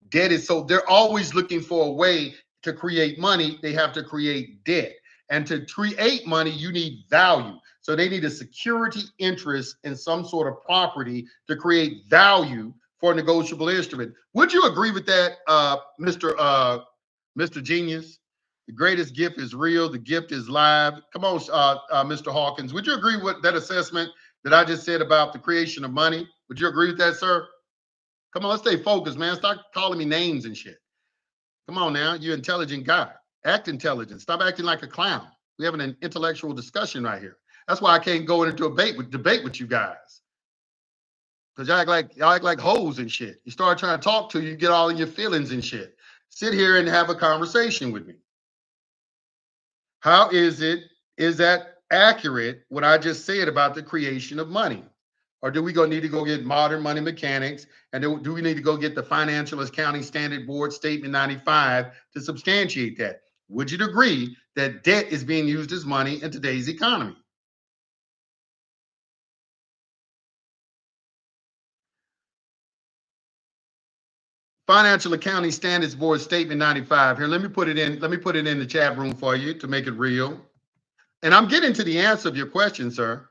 Debt is, so they're always looking for a way to create money. They have to create debt. And to create money, you need value. So they need a security interest in some sort of property to create value for a negotiable instrument. Would you agree with that, Mr. Genius? The greatest gift is real. The gift is live. Come on, Mr. Hawkins. Would you agree with that assessment that I just said about the creation of money? Would you agree with that, sir? Come on, let's stay focused, man. Stop calling me names and shit. Come on now, you're an intelligent guy. Act intelligent. Stop acting like a clown. We're having an intellectual discussion right here. That's why I can't go into a debate with you guys. Because y'all act like hoes and shit. You start trying to talk to you, get all in your feelings and shit. Sit here and have a conversation with me. How is that accurate, what I just said about the creation of money? Or do we need to go get modern money mechanics? And do we need to go get the Financial Accounting Standard Board Statement 95 to substantiate that? Would you agree that debt is being used as money in today's economy? Financial Accounting Standards Board Statement 95. Here, let me put it in the chat room for you to make it real. And I'm getting to the answer of your question, sir.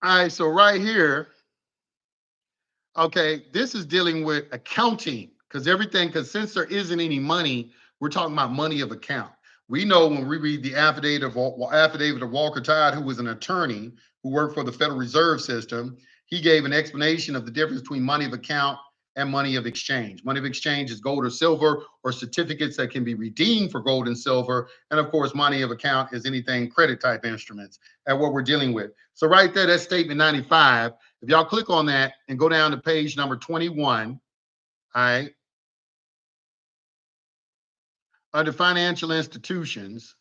All right, so right here, okay, this is dealing with accounting because since there isn't any money, we're talking about money of account. We know when we read the affidavit of Walker Todd, who was an attorney who worked for the Federal Reserve System, he gave an explanation of the difference between money of account and money of exchange. Money of exchange is gold or silver or certificates that can be redeemed for gold and silver. And of course, money of account is anything credit type instruments and what we're dealing with. So right there, that's statement 95. If y'all click on that and go down to page number 21, all right, under financial institutions,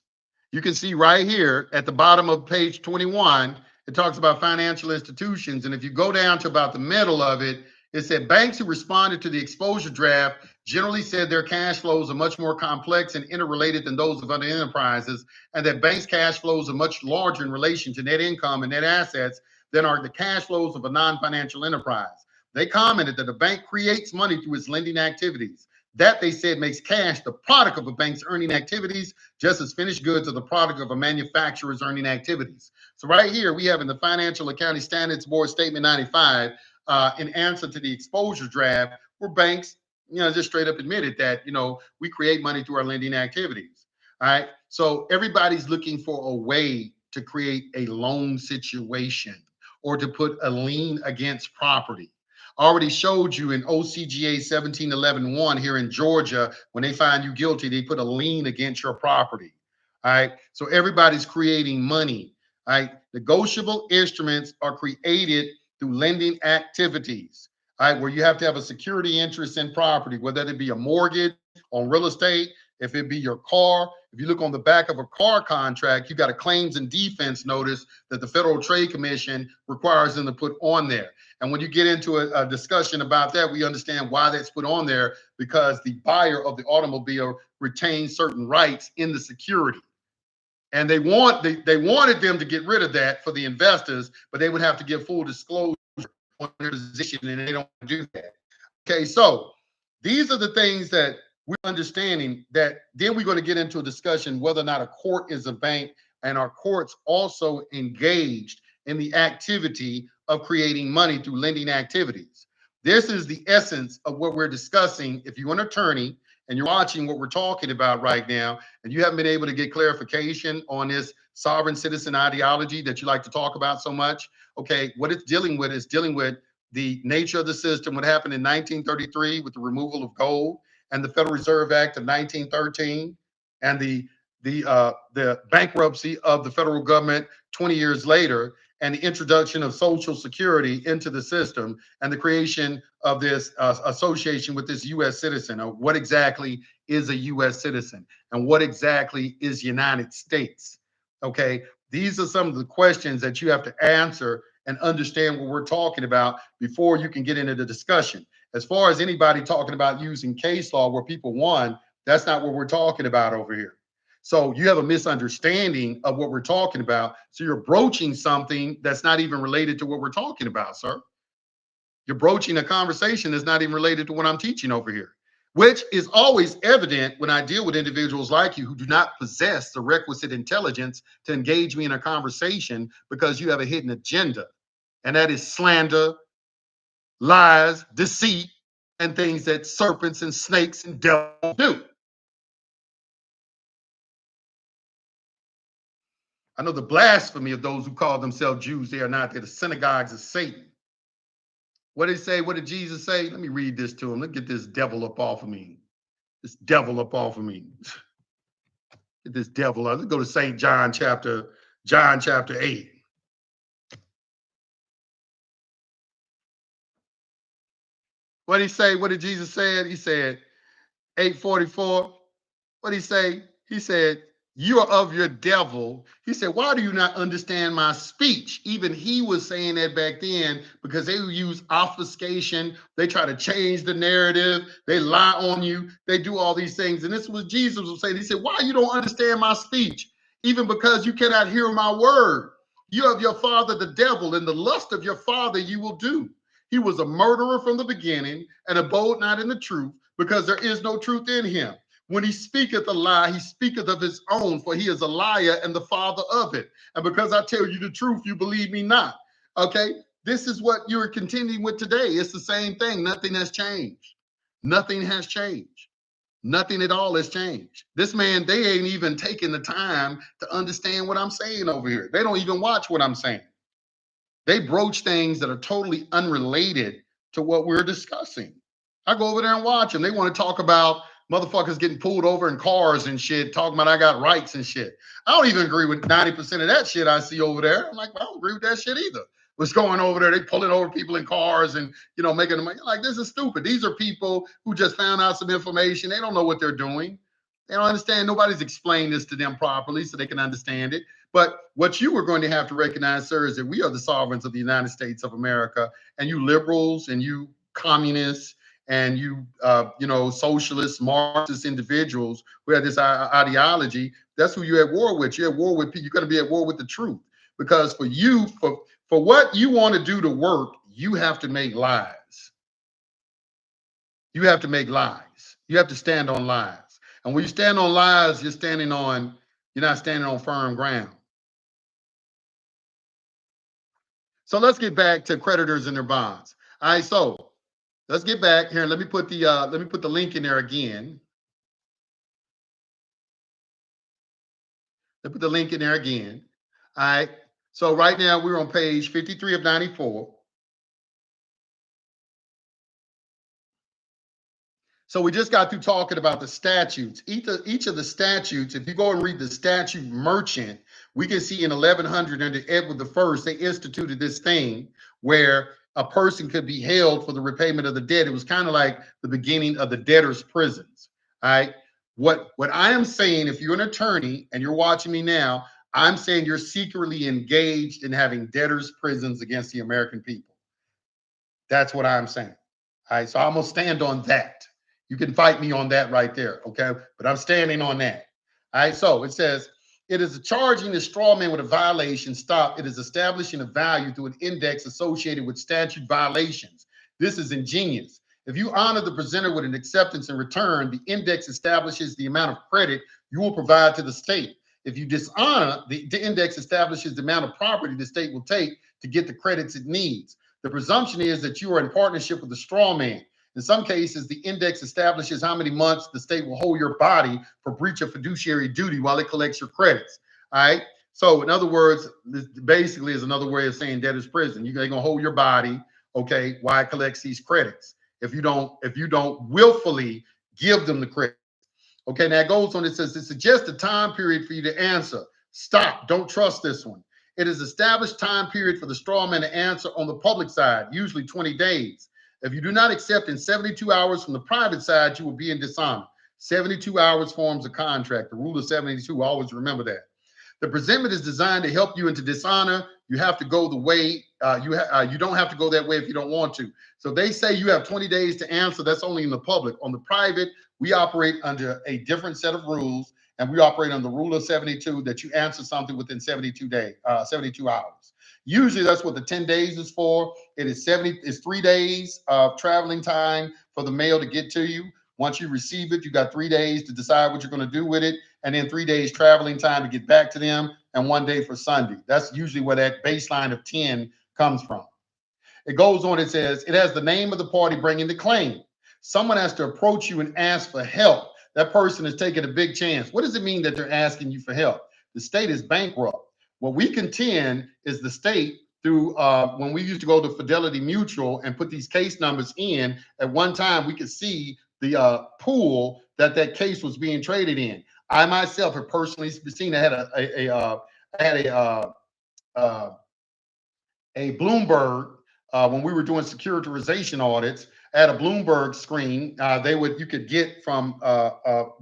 you can see right here at the bottom of page 21, it talks about financial institutions. And if you go down to about the middle of it, it said banks who responded to the exposure draft generally said their cash flows are much more complex and interrelated than those of other enterprises, and that banks' cash flows are much larger in relation to net income and net assets than are the cash flows of a non-financial enterprise. They commented that a bank creates money through its lending activities. That, they said, makes cash the product of a bank's earning activities, just as finished goods are the product of a manufacturer's earning activities. So right here, we have in the Financial Accounting Standards Board Statement 95, in answer to the exposure draft, where banks, just straight up admitted that, we create money through our lending activities. All right. So everybody's looking for a way to create a loan situation or to put a lien against property. Already showed you in OCGA 1711-1 here in Georgia, when they find you guilty, they put a lien against your property. All right. So everybody's creating money. All right. Negotiable instruments are created through lending activities. All right. Where you have to have a security interest in property, whether it be a mortgage on real estate, if it be your car. If you look on the back of a car contract, you got a claims and defense notice that the Federal Trade Commission requires them to put on there. And when you get into a discussion about that, we understand why that's put on there, because the buyer of the automobile retains certain rights in the security. And they wanted them to get rid of that for the investors, but they would have to give full disclosure on their position, and they don't do that. Okay, so these are the things that we're understanding, that then we're going to get into a discussion whether or not a court is a bank, and our courts also engaged in the activity of creating money through lending activities. This is the essence of what we're discussing. If you're an attorney and you're watching what we're talking about right now, and you haven't been able to get clarification on this sovereign citizen ideology that you like to talk about so much, okay, what it's dealing with is dealing with the nature of the system, what happened in 1933 with the removal of gold and the Federal Reserve Act of 1913, and the bankruptcy of the federal government 20 years later, and the introduction of Social Security into the system, and the creation of this association with this U.S. citizen. What exactly is a U.S. citizen, and what exactly is United States? Okay, these are some of the questions that you have to answer and understand what we're talking about before you can get into the discussion. As far as anybody talking about using case law where people won, that's not what we're talking about over here. So you have a misunderstanding of what we're talking about. So you're broaching something that's not even related to what we're talking about, sir. You're broaching a conversation that's not even related to what I'm teaching over here, which is always evident when I deal with individuals like you who do not possess the requisite intelligence to engage me in a conversation because you have a hidden agenda. And that is slander, lies, deceit, and things that serpents and snakes and devils do. I know the blasphemy of those who call themselves Jews. They are not. They're the synagogues of Satan. What did he say? What did Jesus say? Let me read this to him. Let's get this devil up off of me. This devil up off of me. Get this devil up. Let's go to St. John chapter 8. What did he say? What did Jesus say? He said, 8:44. What did he say? He said, you are of your devil. He said, why do you not understand my speech? Even he was saying that back then because they use obfuscation. They try to change the narrative. They lie on you. They do all these things. And this is what Jesus was saying. He said, why you don't understand my speech? Even because you cannot hear my word. You have your father, the devil, and the lust of your father you will do. He was a murderer from the beginning and abode not in the truth because there is no truth in him. When he speaketh a lie, he speaketh of his own, for he is a liar and the father of it. And because I tell you the truth, you believe me not. Okay? This is what you're continuing with today. It's the same thing. Nothing has changed. Nothing has changed. Nothing at all has changed. This man, they ain't even taking the time to understand what I'm saying over here. They don't even watch what I'm saying. They broach things that are totally unrelated to what we're discussing. I go over there and watch them. They want to talk about motherfuckers getting pulled over in cars and shit, talking about I got rights and shit. I don't even agree with 90% of that shit I see over there. I'm like, I don't agree with that shit either. What's going over there? They pulling over people in cars and, making them like, this is stupid. These are people who just found out some information. They don't know what they're doing. They don't understand. Nobody's explained this to them properly so they can understand it. But what you are going to have to recognize, sir, is that we are the sovereigns of the United States of America, and you liberals and you communists and you, socialist, Marxist individuals who have this ideology, that's who you're at war with. You're at war with people. You're going to be at war with the truth. Because for you, for what you want to do to work, you have to make lies. You have to make lies. You have to stand on lies. And when you stand on lies, you're not standing on firm ground. So let's get back to creditors and their bonds. All right, so let's get back here. Let me put the link in there again. Let me put the link in there again. All right. So right now we're on page 53 of 94. So we just got through talking about the statutes. Each of the statutes, if you go and read the statute merchant, we can see in 1100 under Edward I, they instituted this thing where a person could be held for the repayment of the debt. It was kind of like the beginning of the debtor's prisons. All right. What I am saying, if you're an attorney and you're watching me now, I'm saying you're secretly engaged in having debtor's prisons against the American people. That's what I'm saying. All right. So I'm going to stand on that. You can fight me on that right there, okay? But I'm standing on that. All right, so it says, it is charging the straw man with a violation. Stop. It is establishing a value through an index associated with statute violations. This is ingenious. If you honor the presenter with an acceptance in return, the index establishes the amount of credit you will provide to the state. If you dishonor, the index establishes the amount of property the state will take to get the credits it needs. The presumption is that you are in partnership with the straw man. In some cases, the index establishes how many months the state will hold your body for breach of fiduciary duty while it collects your credits. All right. So, in other words, this basically is another way of saying debtor's prison. They're gonna hold your body, okay, while it collects these credits. If you don't willfully give them the credit. Okay, now it goes on. It says it suggests a time period for you to answer. Stop. Don't trust this one. It is established time period for the straw man to answer on the public side, usually 20 days. If you do not accept in 72 hours from the private side, you will be in dishonor. 72 hours forms a contract. The rule of 72, always remember that. The presentment is designed to help you into dishonor. You have to go the way, you don't have to go that way if you don't want to. So they say you have 20 days to answer. That's only in the public. On the private, we operate under a different set of rules, and we operate on the rule of 72 that you answer something within 72 days, 72 hours. Usually that's what the 10 days is for. It's 3 days of traveling time for the mail to get to you. Once you receive it, you got 3 days to decide what you're going to do with it, and then 3 days traveling time to get back to them, and 1 day for Sunday. That's usually where that baseline of 10 comes from. It goes on, it says, it has the name of the party bringing the claim. Someone has to approach you and ask for help. That person is taking a big chance. What does it mean that they're asking you for help? The state is bankrupt. What we contend is the state, through when we used to go to Fidelity Mutual and put these case numbers in, at one time we could see the pool that case was being traded in. I myself have personally seen. I had a Bloomberg when we were doing securitization audits. I had a Bloomberg screen. You could get from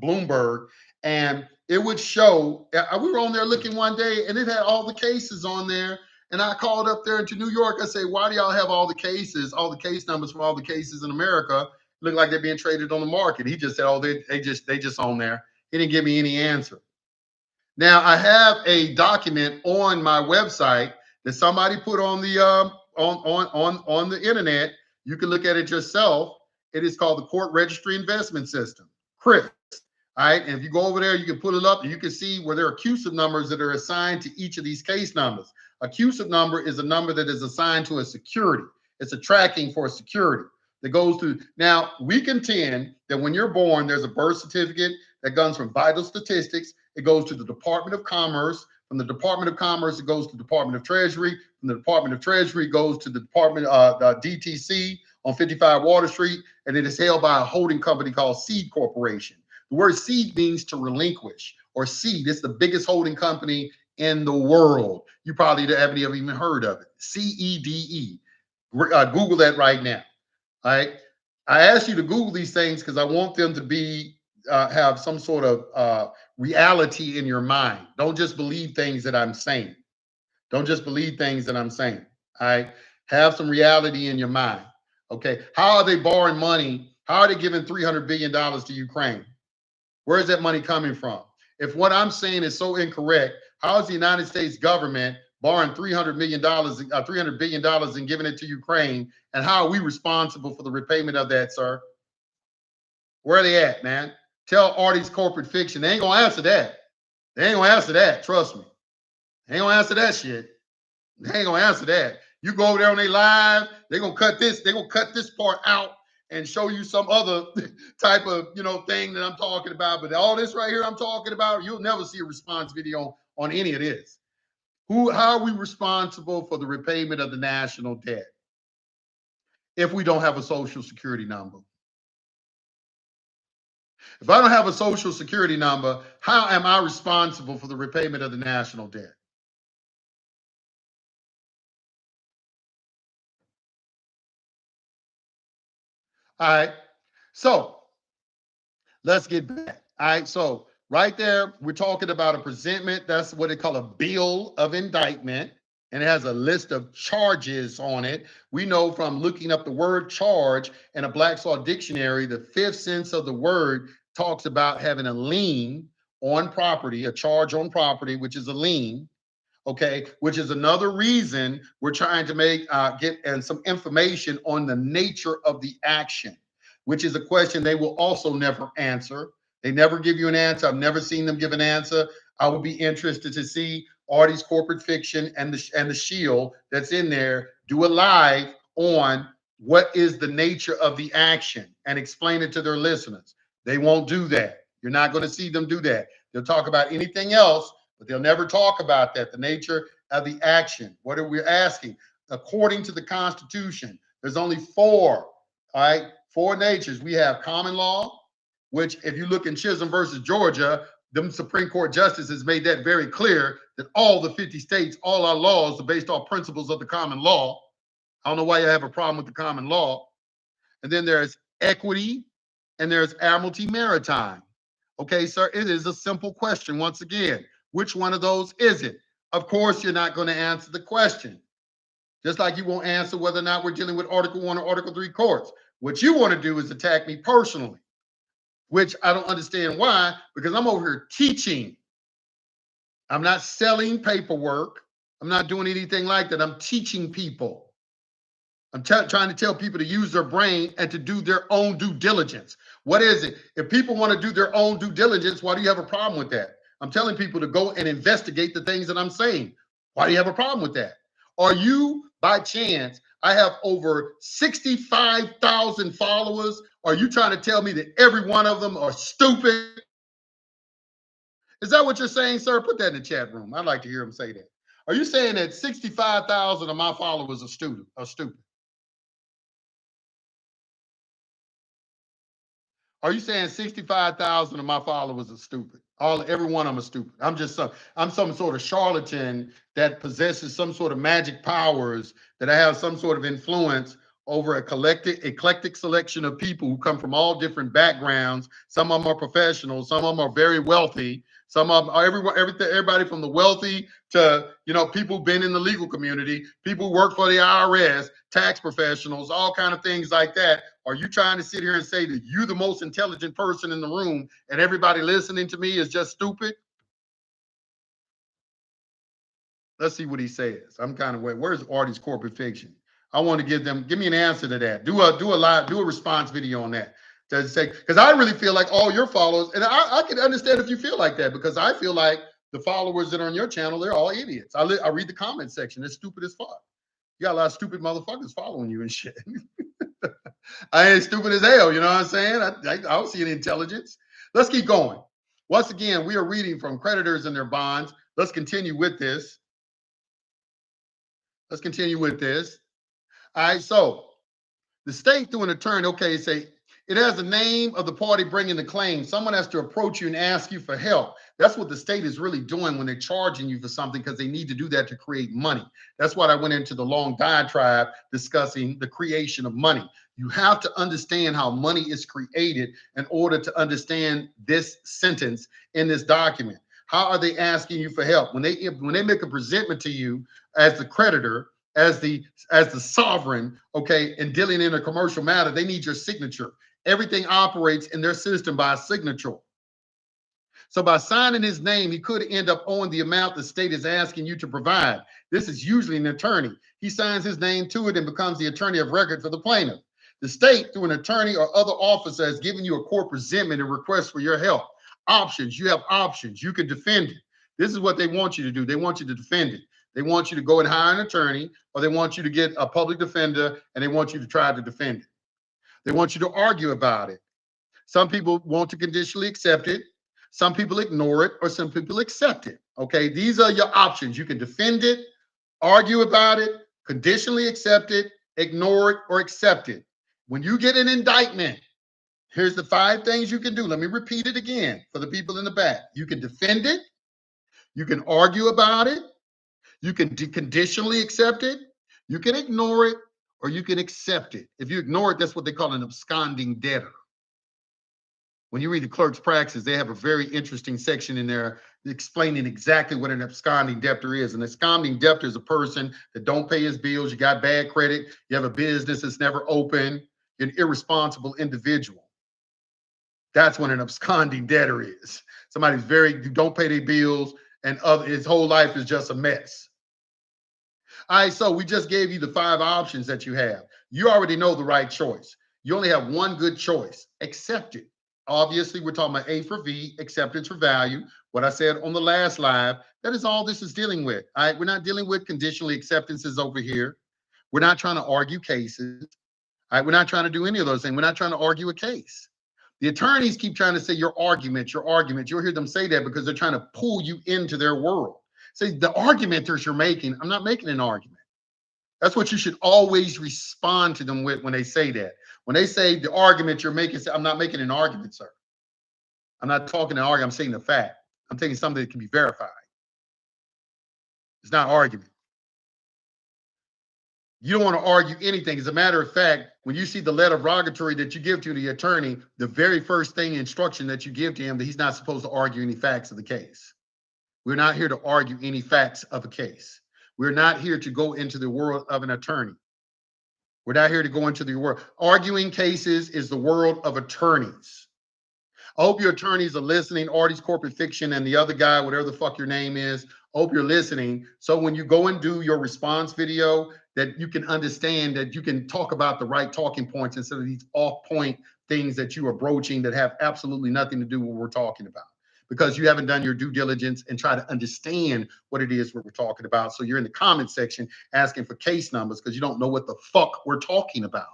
Bloomberg, and it would show. We were on there looking one day, and it had all the cases on there. And I called up there into New York. I say, why do y'all have all the cases, all the case numbers from all the cases in America? Look like they're being traded on the market. He just said, oh, they just on there. He didn't give me any answer. Now I have a document on my website that somebody put on the on the internet. You can look at it yourself. It is called the Court Registry Investment System, CRIS. All right, and if you go over there, you can pull it up and you can see where there are CUSIP numbers that are assigned to each of these case numbers. A CUSIP number is a number that is assigned to a security. It's a tracking for a security that goes through. Now, we contend that when you're born, there's a birth certificate that comes from Vital Statistics. It goes to the Department of Commerce. From the Department of Commerce, it goes to the Department of Treasury. From the Department of Treasury, it goes to the Department DTC on 55 Water Street, and it is held by a holding company called Seed Corporation. The word seed means to relinquish, or seed. It's the biggest holding company in the world. You probably haven't even heard of it. CEDE. Google that right now. All right. I asked you to Google these things because I want them to be have some sort of reality in your mind. Don't just believe things that I'm saying. Don't just believe things that I'm saying. All right. Have some reality in your mind. Okay. How are they borrowing money? How are they giving $300 billion to Ukraine? Where is that money coming from? If what I'm saying is so incorrect, how is the United States government borrowing $300 billion and giving it to Ukraine? And how are we responsible for the repayment of that, sir? Where are they at, man? Tell Artie's corporate fiction. They ain't gonna answer that. They ain't gonna answer that. Trust me. They ain't gonna answer that shit. They ain't gonna answer that. You go over there on their live, they're gonna cut this. They're gonna cut this part out and show you some other type of thing that I'm talking about. But all this right here I'm talking about, you'll never see a response video on any of this. How are we responsible for the repayment of the national debt if we don't have a social security number? If I don't have a social security number, how am I responsible for the repayment of the national debt? All right. So let's get back. All right. So right there, we're talking about a presentment. That's what they call a bill of indictment. And it has a list of charges on it. We know from looking up the word charge in a Black's Law Dictionary, the fifth sense of the word talks about having a lien on property, a charge on property, which is a lien. Okay, which is another reason we're trying to get some information on the nature of the action, which is a question they will also never answer. They never give you an answer. I've never seen them give an answer. I would be interested to see Artie's corporate fiction and the shield that's in there do a live on what is the nature of the action and explain it to their listeners. They won't do that. You're not going to see them do that. They'll talk about anything else, but they'll never talk about that, the nature of the action. What are we asking? According to the Constitution, there's only four, all right, four natures. We have common law, which if you look in CHISOLM versus Georgia, the Supreme Court justices made that very clear that all the 50 states, all our laws are based on principles of the common law. I don't know why you have a problem with the common law. And then there's equity and there's admiralty maritime. Okay, sir, it is a simple question once again. Which one of those is it? Of course, you're not going to answer the question. Just like you won't answer whether or not we're dealing with Article 1 or Article 3 courts. What you want to do is attack me personally, which I don't understand why, because I'm over here teaching. I'm not selling paperwork. I'm not doing anything like that. I'm teaching people. I'm trying to tell people to use their brain and to do their own due diligence. What is it? If people want to do their own due diligence, why do you have a problem with that? I'm telling people to go and investigate the things that I'm saying. Why do you have a problem with that? Are you, by chance, I have over 65,000 followers. Are you trying to tell me that every one of them are stupid? Is that what you're saying, sir? Put that in the chat room. I'd like to hear him say that. Are you saying that 65,000 of my followers are stupid? Are you saying 65,000 of my followers are stupid? Every one of them are stupid. I'm some sort of charlatan that possesses some sort of magic powers, that I have some sort of influence over a eclectic selection of people who come from all different backgrounds. Some of them are professionals, some of them are very wealthy, some of them are everybody from the wealthy to, people been in the legal community, people who work for the IRS, tax professionals, all kind of things like that. Are you trying to sit here and say that you're the most intelligent person in the room and everybody listening to me is just stupid? Let's see what he says. I'm kind of where's Artie's corporate fiction? I want to give me an answer to that. Do a response video on that. To say, because I really feel like all your followers, and I can understand if you feel like that, because I feel like the followers that are on your channel, they're all idiots. I read the comment section. They're stupid as fuck. You got a lot of stupid motherfuckers following you and shit. I ain't stupid as hell, you know what I'm saying? I don't see any intelligence. Let's keep going. Once again, we are reading from Creditors and Their Bonds. Let's continue with this. All right, so the state through an attorney, okay, say it has the name of the party bringing the claim. Someone has to approach you and ask you for help. That's what the state is really doing when they're charging you for something, because they need to do that to create money. That's what I went into the long diatribe discussing the creation of money. You have to understand how money is created in order to understand this sentence in this document. How are they asking you for help? When they make a presentment to you as the creditor, as the sovereign, okay, and dealing in a commercial matter, they need your signature. Everything operates in their system by a signature. So by signing his name, he could end up owing the amount the state is asking you to provide. This is usually an attorney. He signs his name to it and becomes the attorney of record for the plaintiff. The state, through an attorney or other officer, has given you a court presentment and request for your help. Options. You have options. You can defend it. This is what they want you to do. They want you to defend it. They want you to go and hire an attorney, or they want you to get a public defender, and they want you to try to defend it. They want you to argue about it. Some people want to conditionally accept it. Some people ignore it, or some people accept it. Okay, these are your options. You can defend it, argue about it, conditionally accept it, ignore it, or accept it. When you get an indictment, here's the 5 things you can do. Let me repeat it again for the people in the back. You can defend it. You can argue about it. You can conditionally accept it, you can ignore it, or you can accept it. If you ignore it, that's what they call an absconding debtor. When you read the clerk's practice, they have a very interesting section in there explaining exactly what an absconding debtor is. An absconding debtor is a person that don't pay his bills, you got bad credit, you have a business that's never open, you're an irresponsible individual. That's what an absconding debtor is. Somebody's who don't pay their bills, and his whole life is just a mess. All right, so we just gave you the 5 options that you have. You already know the right choice. You only have one good choice. Accept it. Obviously, we're talking about A for V, acceptance for value. What I said on the last live, that is all this is dealing with. All right, we're not dealing with conditionally acceptances over here. We're not trying to argue cases. All right, we're not trying to do any of those things. We're not trying to argue a case. The attorneys keep trying to say your argument. You'll hear them say that because they're trying to pull you into their world. Say the argumenters you're making, I'm not making an argument. That's what you should always respond to them with when they say that. When they say the argument you're making, I'm not making an argument, sir. I'm not talking an argument, I'm saying the fact. I'm taking something that can be verified. It's not argument. You don't want to argue anything. As a matter of fact, when you see the letter of rogatory that you give to the attorney, the very first instruction that you give to him, that he's not supposed to argue any facts of the case. We're not here to argue any facts of a case. We're not here to go into the world of an attorney. We're not here to go into the world. Arguing cases is the world of attorneys. I hope your attorneys are listening, Artie's Corporate Fiction and the other guy, whatever the fuck your name is. I hope you're listening. So when you go and do your response video, that you can understand that you can talk about the right talking points instead of these off-point things that you are broaching that have absolutely nothing to do with what we're talking about, because you haven't done your due diligence and try to understand what it is we're talking about. So you're in the comment section asking for case numbers because you don't know what the fuck we're talking about.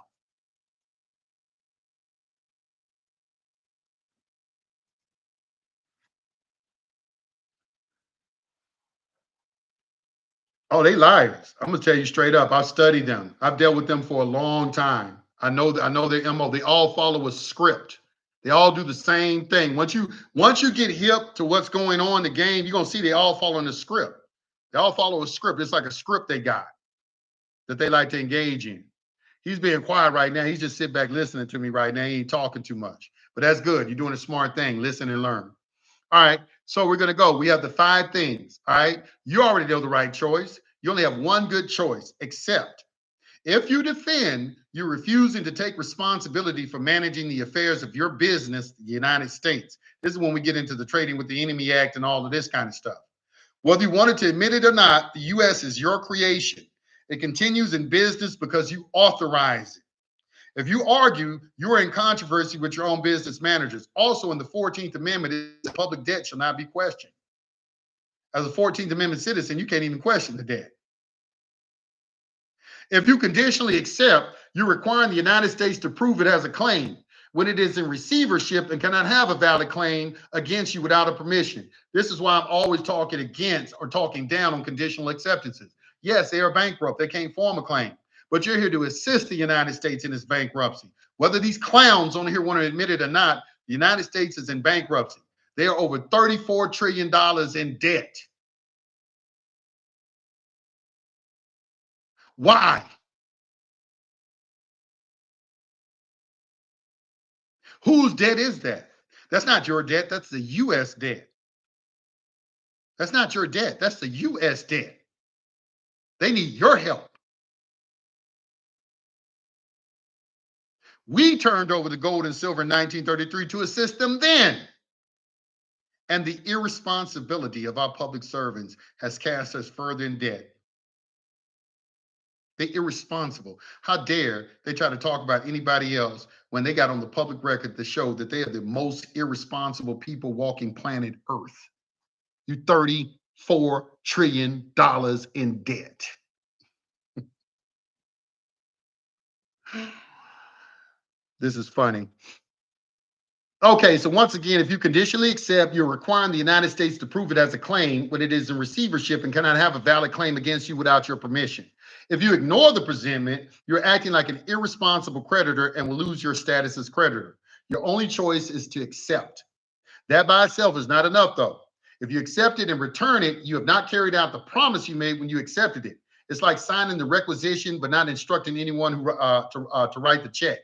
Oh, they liars. I'm gonna tell you straight up. I've studied them. I've dealt with them for a long time. I know their MO. They all follow a script. They all do the same thing. Once you get hip to what's going on in the game, you're gonna see they all follow a script. They all follow a script. It's like a script they got that they like to engage in. He's being quiet right now. He's just sitting back listening to me right now. He ain't talking too much. But that's good. You're doing a smart thing. Listen and learn. All right. So we're gonna go. We have the 5 things. All right. You already know the right choice. You only have one good choice, except if you defend, you're refusing to take responsibility for managing the affairs of your business, the United States. This is when we get into the Trading with the Enemy Act and all of this kind of stuff. Whether you wanted to admit it or not, the U.S. is your creation. It continues in business because you authorize it. If you argue, you are in controversy with your own business managers. Also, in the 14th Amendment, public debt shall not be questioned. As a 14th Amendment citizen, you can't even question the debt. If you conditionally accept, you're requiring the United States to prove it has a claim when it is in receivership and cannot have a valid claim against you without a permission. This is why I'm always talking against or talking down on conditional acceptances. Yes, they are bankrupt. They can't form a claim. But you're here to assist the United States in its bankruptcy. Whether these clowns on here want to admit it or not, the United States is in bankruptcy. They are over $34 trillion in debt. Why? Whose debt is that? That's not your debt. That's the U.S. debt. That's not your debt. That's the U.S. debt. They need your help. We turned over the gold and silver in 1933 to assist them then. And the irresponsibility of our public servants has cast us further in debt. They're irresponsible. How dare they try to talk about anybody else when they got on the public record to show that they are the most irresponsible people walking planet Earth. You $34 trillion in debt. This is funny. Okay, so once again, if you conditionally accept, you're requiring the United States to prove it as a claim when it is in receivership and cannot have a valid claim against you without your permission. If you ignore the presentment, you're acting like an irresponsible creditor and will lose your status as creditor. Your only choice is to accept. That by itself is not enough, though. If you accept it and return it, you have not carried out the promise you made when you accepted it. It's like signing the requisition but not instructing anyone who to write the check.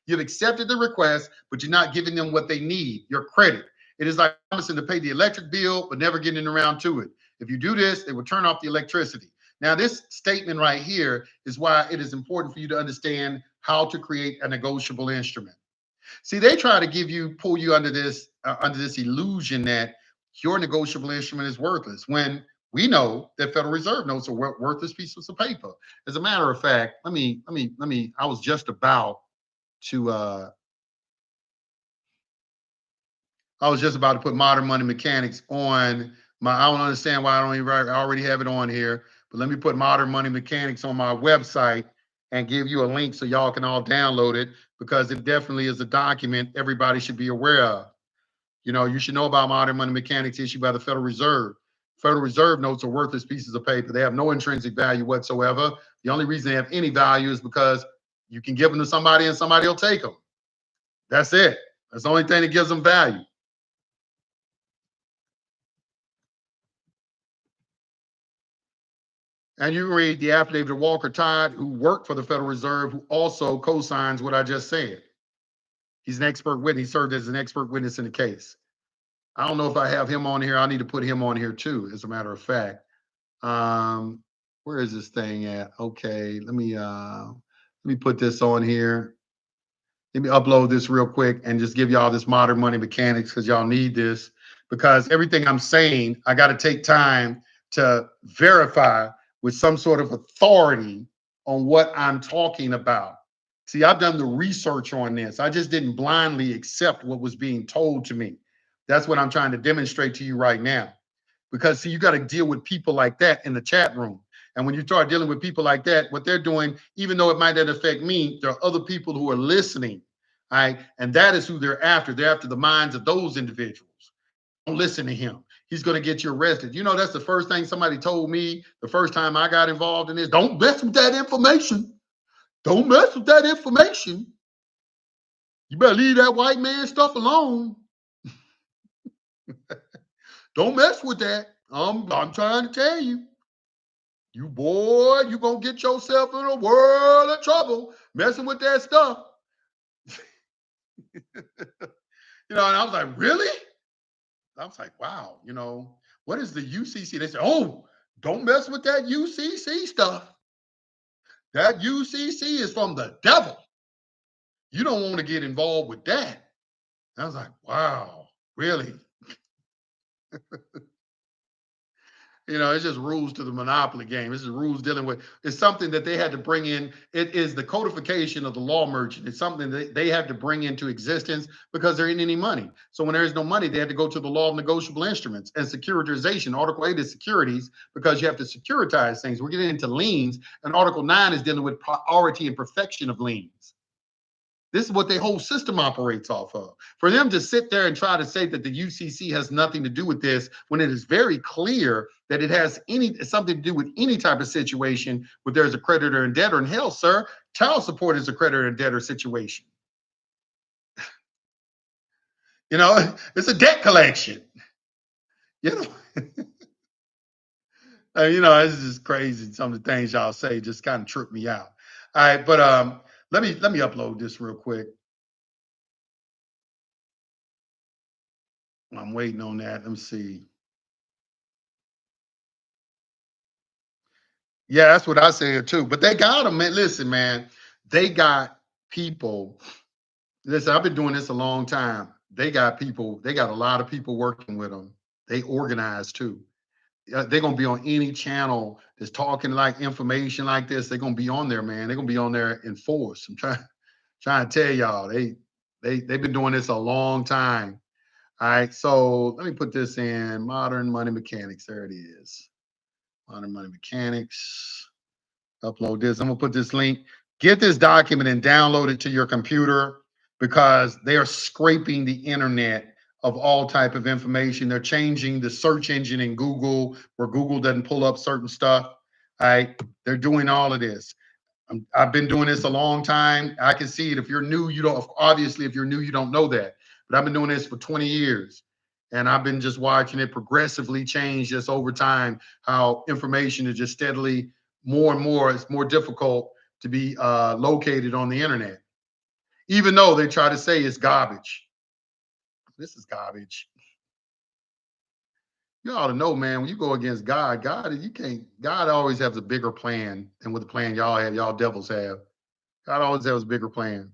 You've accepted the request, but you're not giving them what they need, your credit. It is like promising to pay the electric bill, but never getting around to it. If you do this, they will turn off the electricity. Now, this statement right here is why it is important for you to understand how to create a negotiable instrument. See, they try to pull you under this illusion that your negotiable instrument is worthless, when we know that Federal Reserve notes are worthless pieces of paper. As a matter of fact, I was just about to put modern money mechanics on my, I don't understand why I already have it on here, but let me put modern money mechanics on my website and give you a link so y'all can all download it, because it definitely is a document everybody should be aware of. You know, you should know about modern money mechanics issued by the Federal Reserve. Federal Reserve notes are worthless pieces of paper. They have no intrinsic value whatsoever. The only reason they have any value is because you can give them to somebody and somebody will take them. That's it. That's the only thing that gives them value. And you can read the affidavit of Walker Todd, who worked for the Federal Reserve, who also co-signs what I just said. He's an expert witness. He served as an expert witness in the case. I don't know if I have him on here. I need to put him on here too, as a matter of fact. Where is this thing at? Okay, let me put this on here. Let me upload this real quick and just give y'all this modern money mechanics because y'all need this, because everything I'm saying, I got to take time to verify with some sort of authority on what I'm talking about. See, I've done the research on this. I just didn't blindly accept what was being told to me. That's what I'm trying to demonstrate to you right now. Because see, you got to deal with people like that in the chat room. And when you start dealing with people like that, what they're doing, even though it might not affect me, there are other people who are listening. All right. And that is who they're after. They're after the minds of those individuals. Don't listen to him. He's going to get you arrested. You know, that's the first thing somebody told me the first time I got involved in this. Don't mess with that information. Don't mess with that information. You better leave that white man stuff alone. Don't mess with that. I'm trying to tell you. You boy, you gonna get yourself in a world of trouble messing with that stuff. And I was like, really? I was like, wow, what is the UCC? They said, oh, don't mess with that UCC stuff. That UCC is from the devil. You don't want to get involved with that. I was like, wow, really? It's just rules to the monopoly game. This is rules dealing with, it's something that they had to bring in. It is the codification of the law merchant. It's something that they had to bring into existence because there ain't any money. So when there is no money, they had to go to the law of negotiable instruments and securitization. Article 8 is securities because you have to securitize things. We're getting into liens, and Article 9 is dealing with priority and perfection of liens. This is what their whole system operates off of. For them to sit there and try to say that the UCC has nothing to do with this, when it is very clear that it has something to do with any type of situation where there's a creditor and debtor. And hell, sir, child support is a creditor and debtor situation. It's a debt collection. It's just crazy. Some of the things y'all say just kind of trip me out. All right, but let me upload this real quick. I'm waiting on that. Let me see. Yeah, that's what I said too. But they got them, man. Listen, man, they got people. Listen, I've been doing this a long time. They got people, they got a lot of people working with them. They organize too. They're gonna be on any channel that's talking like information like this. They're gonna be on there, man. They're gonna be on there in force. I'm trying to tell y'all, they've been doing this a long time. All right, so let me put this in modern money mechanics. There it is. Modern money mechanics. Upload this. I'm gonna put this link. Get this document and download it to your computer, because they are scraping the internet of all type of information. They're changing the search engine in Google where Google doesn't pull up certain stuff. All right, they're doing all of this. I've been doing this a long time. I can see it. If you're new, you don't. Obviously, if you're new, you don't know that. But I've been doing this for 20 years, and I've been just watching it progressively change just over time. How information is just steadily more and more. It's more difficult to be located on the internet, even though they try to say it's garbage. This is garbage. You ought to know, man, when you go against God, you can't, God always has a bigger plan than what the plan y'all have, y'all devils have. God always has a bigger plan.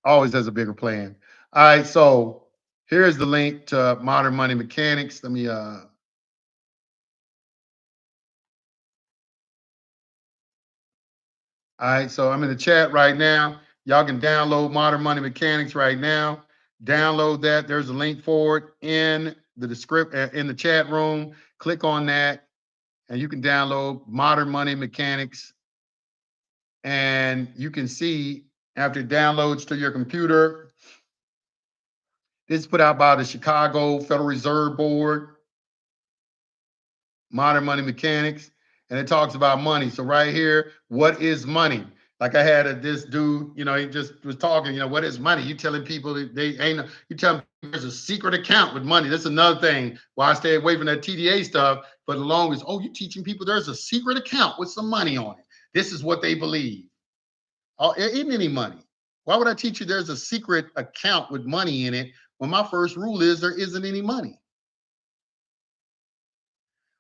Always has a bigger plan. All right, so here's the link to Modern Money Mechanics. Let me all right, so I'm in the chat right now. Y'all can download Modern Money Mechanics right now. Download that. There's a link for it in the description in the chat room. Click on that, and you can download Modern Money Mechanics. And you can see after it downloads to your computer, this is put out by the Chicago Federal Reserve Board. Modern Money Mechanics, and it talks about money. So right here, what is money? Like I had this dude, he just was talking, what is money? You telling people that they ain't, you telling people there's a secret account with money. That's another thing why I stay away from that TDA stuff. But the longest, you teaching people there's a secret account with some money on it. This is what they believe. Isn't any money. Why would I teach you there's a secret account with money in it Well, my first rule is there isn't any money.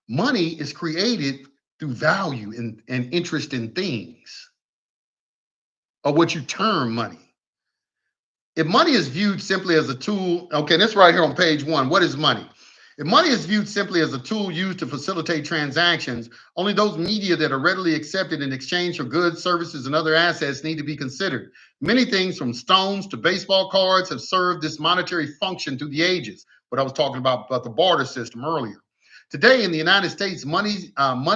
Money is created through value and interest in things, or what you term money. If money is viewed simply as a tool, okay, that's right here on page 1. What is money? If money is viewed simply as a tool used to facilitate transactions, only those media that are readily accepted in exchange for goods, services, and other assets need to be considered. Many things from stones to baseball cards have served this monetary function through the ages. What I was talking about the barter system earlier. Today in the United States, money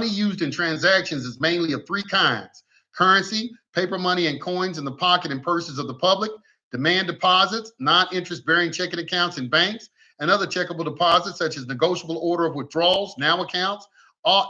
used in transactions is mainly of 3 kinds: currency, paper money, and coins in the pocket and purses of the public; demand deposits, non-interest bearing checking accounts in banks, and other checkable deposits such as negotiable order of withdrawals, NOW accounts,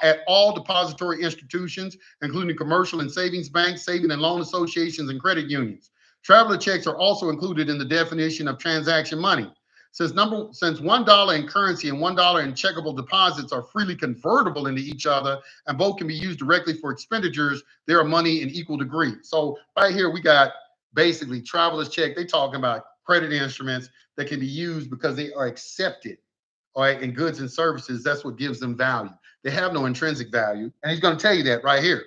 at all depository institutions, including commercial and savings banks, saving and loan associations, and credit unions. Traveler checks are also included in the definition of transaction money. Since $1 in currency and $1 in checkable deposits are freely convertible into each other, and both can be used directly for expenditures, they are money in equal degree. So right here we got basically traveler's check. They talking about credit instruments that can be used because they are accepted, all right, in goods and services. That's what gives them value. They have no intrinsic value, and he's going to tell you that right here.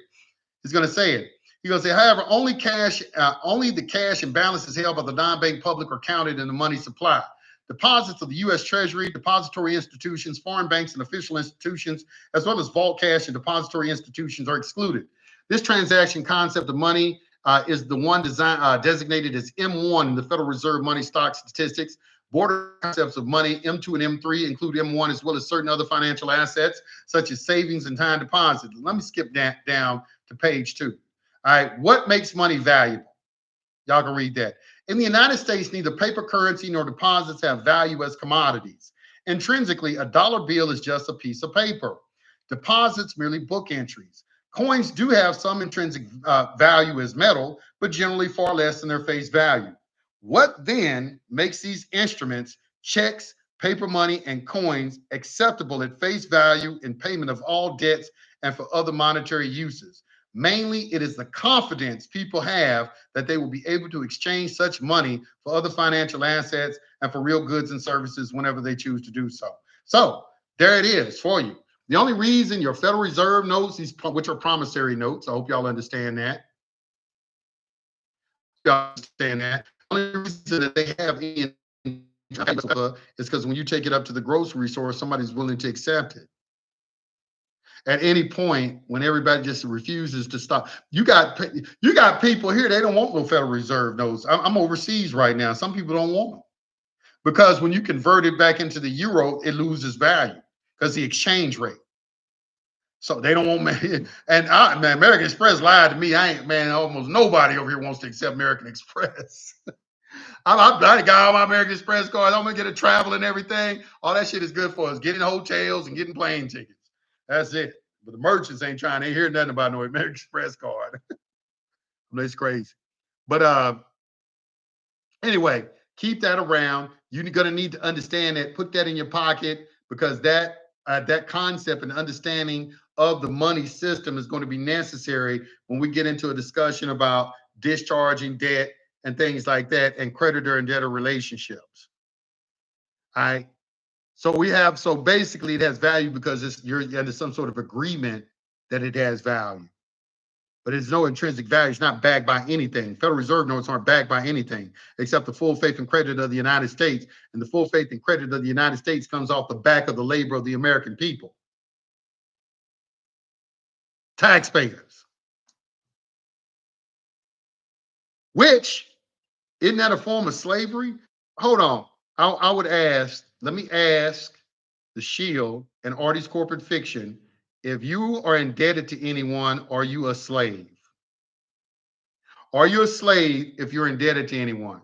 He's going to say it. He's going to say, however, only the cash and balances held by the non-bank public are counted in the money supply. Deposits of the U.S. Treasury, depository institutions, foreign banks, and official institutions, as well as vault cash and depository institutions, are excluded. This transaction concept of money is the one designated as M1 in the Federal Reserve Money Stock Statistics. Border concepts of money, M2 and M3, include M1 as well as certain other financial assets, such as savings and time deposits. Let me skip that down to page 2. All right, what makes money valuable? Y'all can read that. In the United States, neither paper currency nor deposits have value as commodities. Intrinsically, a dollar bill is just a piece of paper. Deposits merely book entries. Coins do have some intrinsic value as metal, but generally far less than their face value. What then makes these instruments, checks, paper money, and coins, acceptable at face value in payment of all debts and for other monetary uses? Mainly, it is the confidence people have that they will be able to exchange such money for other financial assets and for real goods and services whenever they choose to do so. So there it is for you. The only reason your Federal Reserve notes, which are promissory notes, I hope y'all understand that. Y'all understand that. The only reason that they have any is because when you take it up to the grocery store, somebody's willing to accept it. At any point, when everybody just refuses to stop, you got people here, they don't want no Federal Reserve notes. I'm overseas right now. Some people don't want them because when you convert it back into the euro, it loses value because the exchange rate. So they don't want me. And man, American Express lied to me. Almost nobody over here wants to accept American Express. I got all my American Express cards. I'm gonna get a travel and everything. All that shit is good for us, getting hotels and getting plane tickets. That's it. But the merchants ain't trying to hear nothing about no American Express card. That's crazy. But anyway, keep that around. You're gonna need to understand that. Put that in your pocket because that concept and understanding of the money system is going to be necessary when we get into a discussion about discharging debt and things like that, and creditor and debtor relationships. All right. So basically it has value because you're under some sort of agreement that it has value. But there's no intrinsic value. It's not backed by anything. Federal Reserve notes aren't backed by anything except the full faith and credit of the United States. And the full faith and credit of the United States comes off the back of the labor of the American people. Taxpayers. Which, isn't that a form of slavery? Hold on. I would ask, let me ask the Shield and Artie's Corporate Fiction, if you are indebted to anyone, are you a slave? Are you a slave if you're indebted to anyone?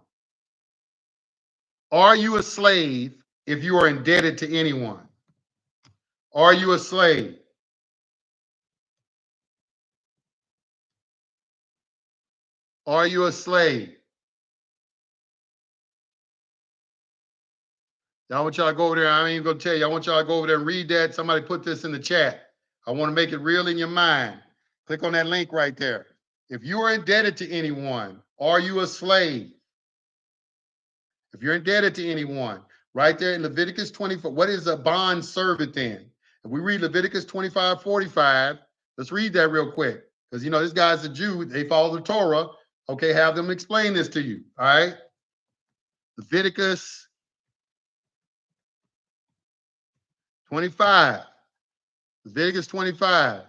Are you a slave if you are indebted to anyone? Are you a slave? Are you a slave? I want y'all to go over there. I ain't even gonna tell you. I want y'all to go over there and read that. Somebody put this in the chat. I want to make it real in your mind. Click on that link right there. If you are indebted to anyone, are you a slave? If you're indebted to anyone, right there in Leviticus 24, what is a bond servant then? If we read Leviticus 25:45, let's read that real quick. Because you know, this guy's a Jew, they follow the Torah. Okay, have them explain this to you. All right. Leviticus 25. Leviticus 25.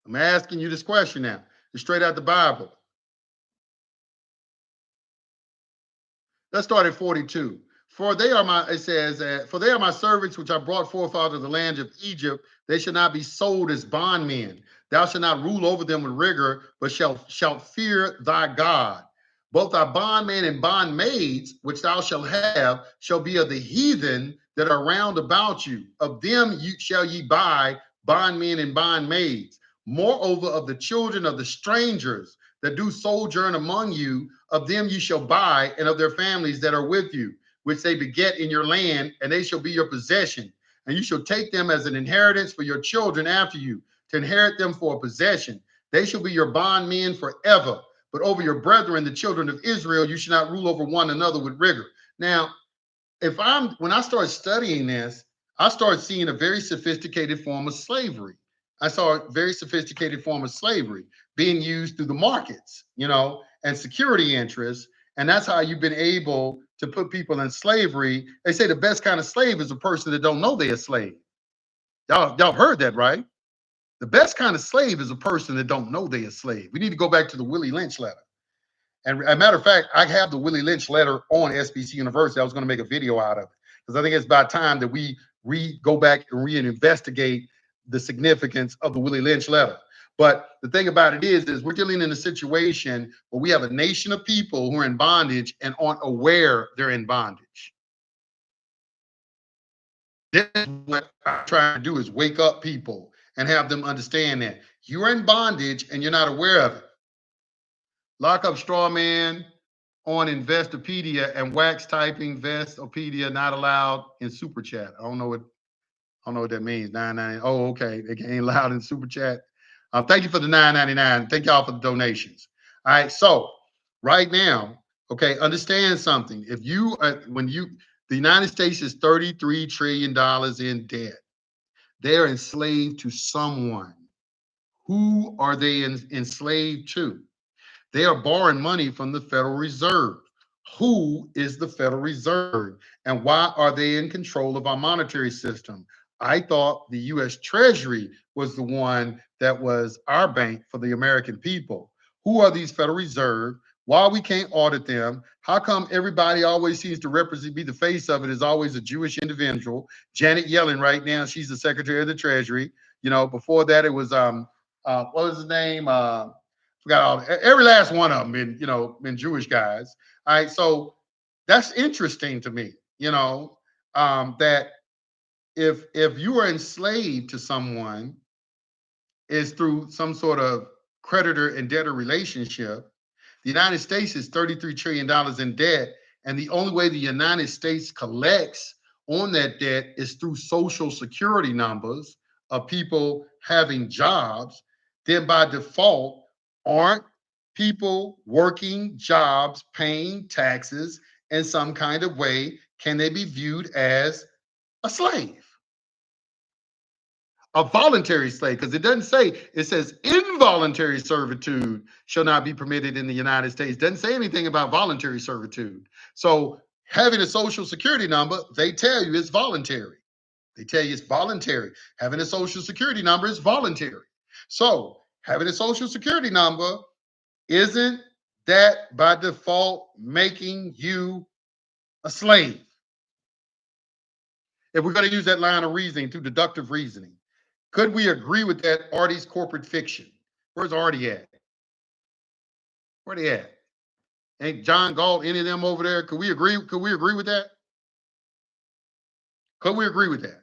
I'm asking you this question now. It's straight out the Bible. Let's start at 42. For they are my, it says, for they are my servants which I brought forth out of the land of Egypt. They shall not be sold as bondmen. Thou shalt not rule over them with rigor, but shalt fear thy God. Both thy bondmen and bondmaids, which thou shalt have, shall be of the heathen that are round about you. Of them shall ye buy bondmen and bondmaids. Moreover, of the children of the strangers that do sojourn among you, of them you shall buy, and of their families that are with you, which they beget in your land, and they shall be your possession. And you shall take them as an inheritance for your children after you, to inherit them for a possession. They shall be your bondmen forever. But over your brethren, the children of Israel, you shall not rule over one another with rigor. Now, when I start studying this, I start seeing a very sophisticated form of slavery. I saw a very sophisticated form of slavery being used through the markets, you know, and security interests. And that's how you've been able to put people in slavery. They say the best kind of slave is a person that don't know they're a slave. Y'all heard that, right? The best kind of slave is a person that don't know they're a slave. We need to go back to the Willie Lynch letter. And as a matter of fact, I have the Willie Lynch letter on SBC University. I was going to make a video out of it because I think it's about time that we go back and reinvestigate the significance of the Willie Lynch letter. But the thing about it is we're dealing in a situation where we have a nation of people who are in bondage and aren't aware they're in bondage. This is what I'm trying to do, is wake up people and have them understand that you're in bondage and you're not aware of it. Lock up straw man on Investopedia and wax typing Investopedia not allowed in super chat. I don't know what that means. 9.99. Oh, okay. They ain't allowed in super chat. Thank you for the 9.99. Thank y'all for the donations. All right. So right now, okay, understand something. If you the United States is $33 trillion in debt. They're enslaved to someone. Who are they enslaved to? They are borrowing money from the Federal Reserve. Who is the Federal Reserve? And why are they in control of our monetary system? I thought the US Treasury was the one that was our bank for the American people. Who are these Federal Reserve? Why we can't audit them? How come everybody always seems to be the face of it is always a Jewish individual? Janet Yellen right now, she's the Secretary of the Treasury. You know, before that it was what was his name? Forgot every last one of them been Jewish guys. All right, so that's interesting to me, that if you are enslaved to someone is through some sort of creditor and debtor relationship. The United States is $33 trillion in debt, and the only way the United States collects on that debt is through social security numbers of people having jobs. Then by default, aren't people working jobs, paying taxes in some kind of way? Can they be viewed as a slave? A voluntary slave, because it doesn't say, it says involuntary servitude shall not be permitted in the United States. It doesn't say anything about voluntary servitude. So having a social security number, they tell you it's voluntary. They tell you it's voluntary. Having a social security number is voluntary. So having a social security number, isn't that by default making you a slave? If we're going to use that line of reasoning through deductive reasoning, could we agree with that Artie's corporate fiction? Where's Artie at? Where they at? Ain't John Galt, any of them over there? Could we agree? Could we agree with that? Could we agree with that?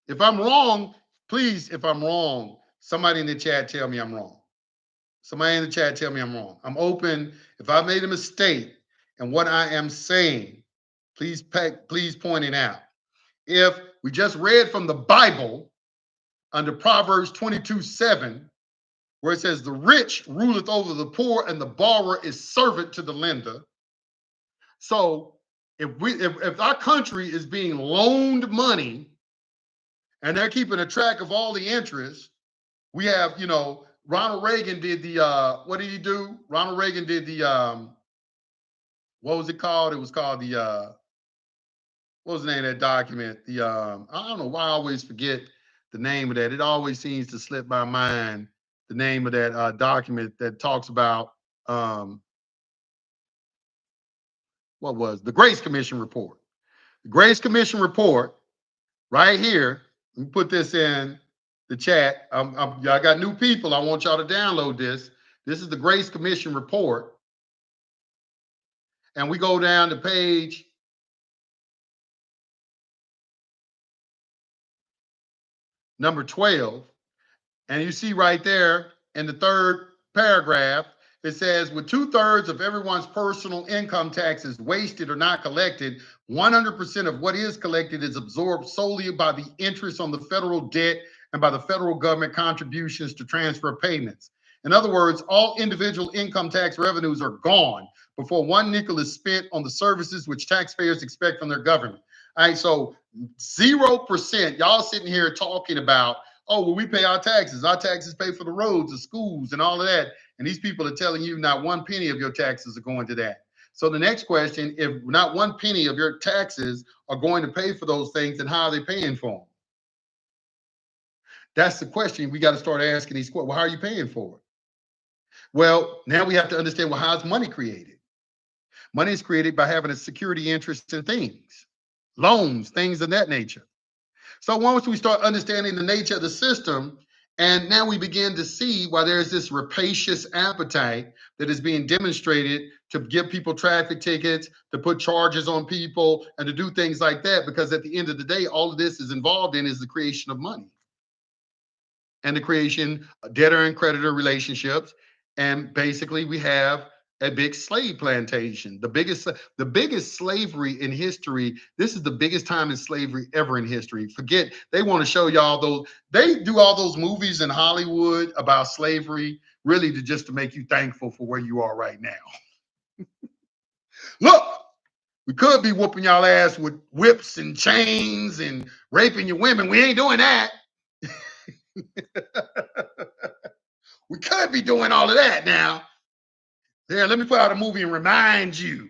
If I'm wrong, please, if I'm wrong, somebody in the chat tell me I'm wrong. Somebody in the chat tell me I'm wrong. I'm open. If I made a mistake in what I am saying, please point it out. If we just read from the Bible under Proverbs 22:7, where it says, the rich ruleth over the poor and the borrower is servant to the lender. So if our country is being loaned money and they're keeping a track of all the interest, we have, Ronald Reagan did the what did he do? Ronald Reagan did the what was it called? It was called the what was the name of that document? The I don't know why I always forget the name of that. It always seems to slip my mind the name of that document that talks about what was the Grace Commission report. The Grace Commission report right here. Let me put this in the chat. Y'all got new people. I want y'all to download this. This is the Grace Commission report. And we go down to page number 12. And you see right there in the third paragraph, it says, with 2/3 of everyone's personal income taxes wasted or not collected, 100% of what is collected is absorbed solely by the interest on the federal debt and by the federal government contributions to transfer payments. In other words, all individual income tax revenues are gone before one nickel is spent on the services which taxpayers expect from their government. All right, so 0%, y'all sitting here talking about, oh, well, we pay our taxes. Our taxes pay for the roads, the schools, and all of that. And these people are telling you not one penny of your taxes are going to that. So the next question, if not one penny of your taxes are going to pay for those things, then how are they paying for them? That's the question we got to start asking these questions. Well, how are you paying for it? Well, now we have to understand, well, how is money created? Money is created by having a security interest in things, loans, things of that nature. So once we start understanding the nature of the system, and now we begin to see why there's this rapacious appetite that is being demonstrated to give people traffic tickets, to put charges on people, and to do things like that, because at the end of the day, all of this is involved in is the creation of money and the creation of debtor and creditor relationships. And basically, we have a big slave plantation, the biggest slavery in history. This is the biggest time in slavery ever in history. Forget, they want to show y'all those, they do all those movies in Hollywood about slavery, really just to make you thankful for where you are right now. Look, we could be whooping y'all ass with whips and chains and raping your women. We ain't doing that. We could be doing all of that now. There, let me put out a movie and remind you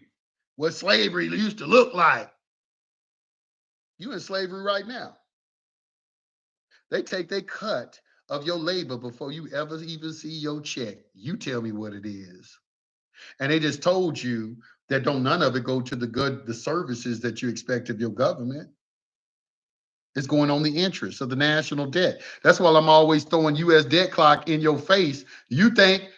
what slavery used to look like. You in slavery right now. They take their cut of your labor before you ever even see your check. You tell me what it is. And they just told you that don't none of it go to the services that you expect of your government. It's going on the interest of the national debt. That's why I'm always throwing U.S. debt clock in your face. You think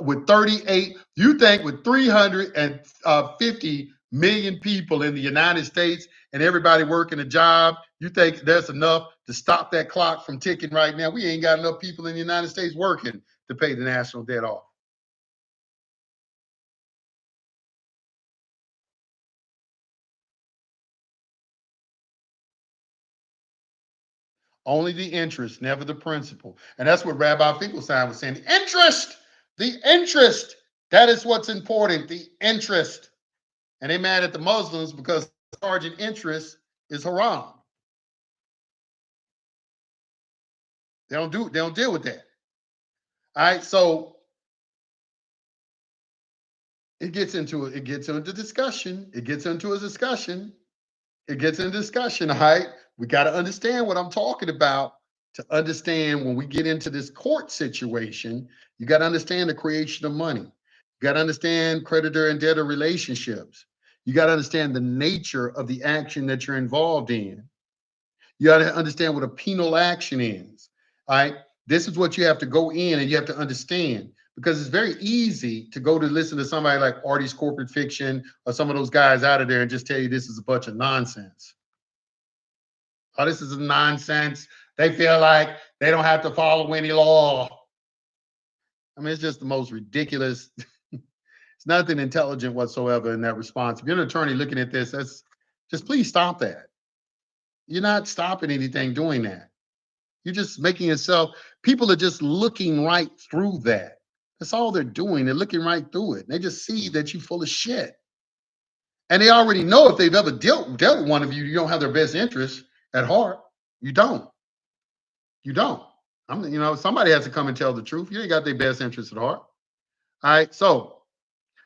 with 350 million people in the United States and everybody working a job, you think there's enough to stop that clock from ticking right now? We ain't got enough people in the United States working to pay the national debt off. Only the interest, never the principal. And that's what Rabbi Finkelstein was saying. The interest, that is what's important, the interest. And they mad at the Muslims because charging interest is haram. They don't deal with that. All right, so it gets into discussion. It gets into a discussion. All right. We got to understand what I'm talking about to understand when we get into this court situation. You got to understand the creation of money. You got to understand creditor and debtor relationships. You got to understand the nature of the action that you're involved in. You got to understand what a penal action is. All right. This is what you have to go in and you have to understand, because it's very easy to go to listen to somebody like Artie's Corporate Fiction or some of those guys out of there and just tell you this is a bunch of nonsense. Oh, this is nonsense. They feel like they don't have to follow any law. I mean, it's just the most ridiculous. It's nothing intelligent whatsoever in that response. If you're an attorney looking at this, that's just please stop that. You're not stopping anything doing that. You're just making yourself, people are just looking right through that. That's all they're doing. They're looking right through it. They just see that you're full of shit. And they already know if they've ever dealt with one of you, you don't have their best interest at heart. You don't. You don't. Somebody has to come and tell the truth. You ain't got their best interest at heart. All right. So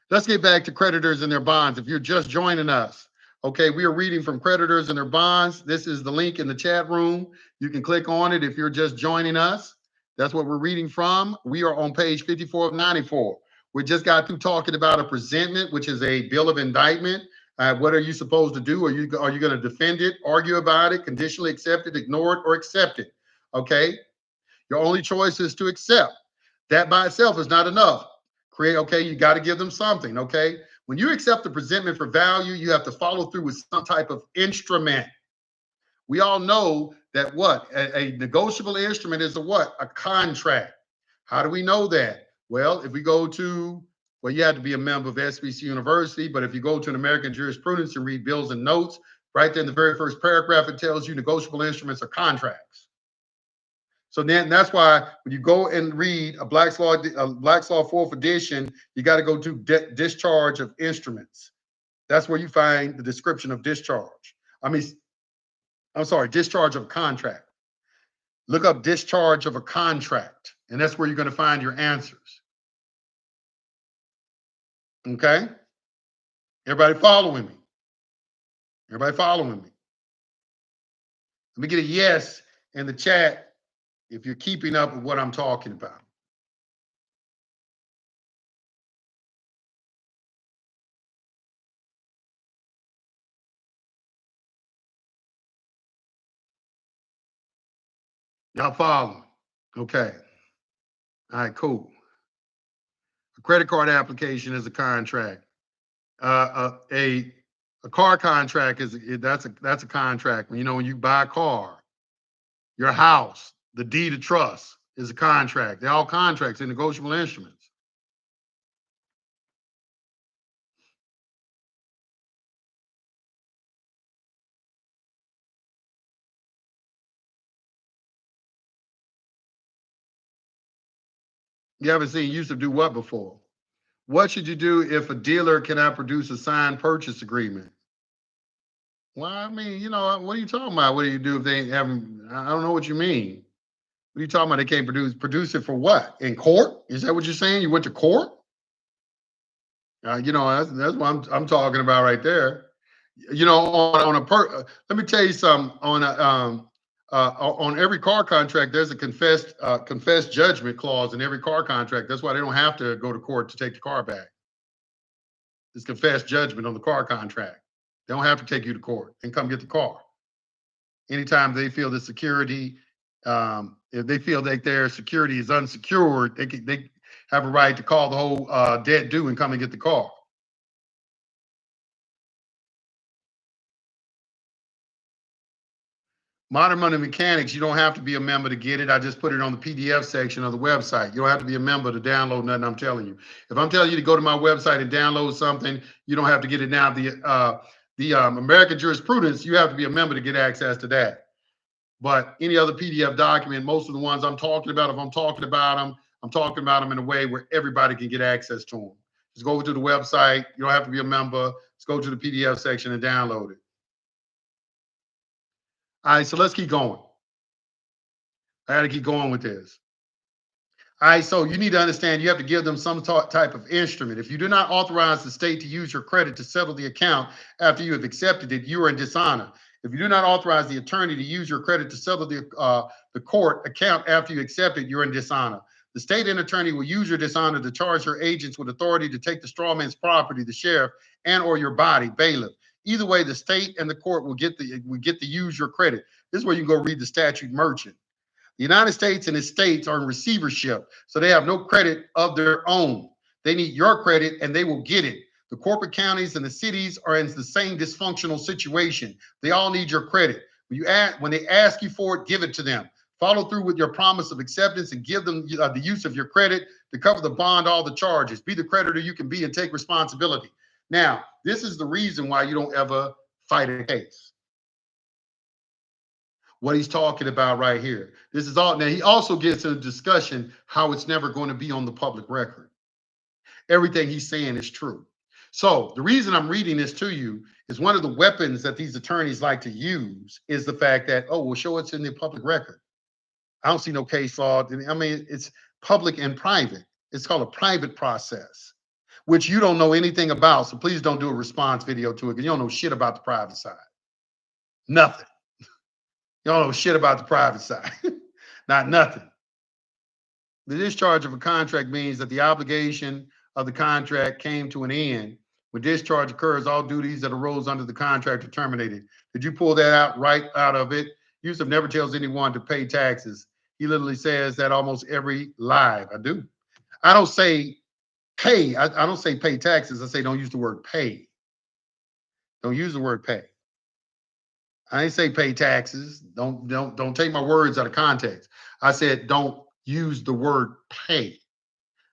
let's get back to creditors and their bonds. If you're just joining us, okay, we are reading from Creditors and Their Bonds. This is the link in the chat room. You can click on it if you're just joining us. That's what we're reading from. We are on page 54 of 94. We just got through talking about a presentment, which is a bill of indictment. What are you supposed to do? Are you going to defend it, argue about it, conditionally accept it, ignore it, or accept it? Okay. Your only choice is to accept. That by itself is not enough. You got to give them something. Okay. When you accept the presentment for value, you have to follow through with some type of instrument. We all know that a negotiable instrument is a contract. How do we know that? Well, if we go to, you have to be a member of SBC University, but if you go to an American jurisprudence and read bills and notes, right there in the very first paragraph, it tells you negotiable instruments are contracts. So then that's why when you go and read a Black's Law 4th edition, you got to go to discharge of instruments. That's where you find the description of discharge. Discharge of a contract. Look up discharge of a contract, and that's where you're going to find your answers. Okay? Everybody following me? Everybody following me? Let me get a yes in the chat if you're keeping up with what I'm talking about. Y'all follow? Okay. All right, cool. A credit card application is a contract. A car contract that's a contract. When you buy a car, your house, the deed of trust is a contract. They're all contracts and negotiable instruments. You haven't seen used to do what before? What should you do if a dealer cannot produce a signed purchase agreement? Well, what are you talking about? What do you do if they haven't? I don't know what you mean. What are you talking about? They can't produce it for what? In court? Is that what you're saying? You went to court? That's what I'm talking about right there. Let me tell you something. On every car contract, there's a confessed judgment clause in every car contract. That's why they don't have to go to court to take the car back. It's confessed judgment on the car contract. They don't have to take you to court and come get the car. Anytime they feel the security, if they feel that their security is unsecured, they have a right to call the whole debt due and come and get the car. Modern Money Mechanics, you don't have to be a member to get it. I just put it on the PDF section of the website. You don't have to be a member to download nothing I'm telling you. If I'm telling you to go to my website and download something, you don't have to get it now. The American jurisprudence, you have to be a member to get access to that. But any other PDF document, most of the ones I'm talking about, if I'm talking about them, I'm talking about them in a way where everybody can get access to them. Just go over to the website. You don't have to be a member. Just go to the PDF section and download it. All right, so let's keep going. I got to keep going with this. All right, so you need to understand you have to give them some type of instrument. If you do not authorize the state to use your credit to settle the account after you have accepted it, you are in dishonor. If you do not authorize the attorney to use your credit to settle the court account after you accept it, you're in dishonor. The state and attorney will use your dishonor to charge your agents with authority to take the straw man's property, the sheriff, and or your body, bailiff. Either way, the state and the court will get to use your credit. This is where you can go read the statute merchant. The United States and its states are in receivership, so they have no credit of their own. They need your credit, and they will get it. The corporate counties and the cities are in the same dysfunctional situation. They all need your credit. When they ask you for it, give it to them. Follow through with your promise of acceptance and give them the use of your credit to cover the bond, all the charges. Be the creditor you can be and take responsibility. Now, this is the reason why you don't ever fight a case. What he's talking about right here. This is all. Now, he also gets into discussion how it's never going to be on the public record. Everything he's saying is true. So the reason I'm reading this to you is one of the weapons that these attorneys like to use is the fact that, oh, well, show it's in the public record. I don't see no case law. I mean, it's public and private. It's called a private process, which you don't know anything about. So please don't do a response video to it because you don't know shit about the private side. Nothing. You don't know shit about the private side. Not nothing. The discharge of a contract means that the obligation of the contract came to an end. When discharge occurs, all duties that arose under the contract are terminated. Did you pull that out right out of it? Yusuf never tells anyone to pay taxes. He literally says that almost every live. I do. I don't say pay. I don't say pay taxes. I say don't use the word pay. Don't use the word pay. I ain't say pay taxes. Don't take my words out of context. I said don't use the word pay.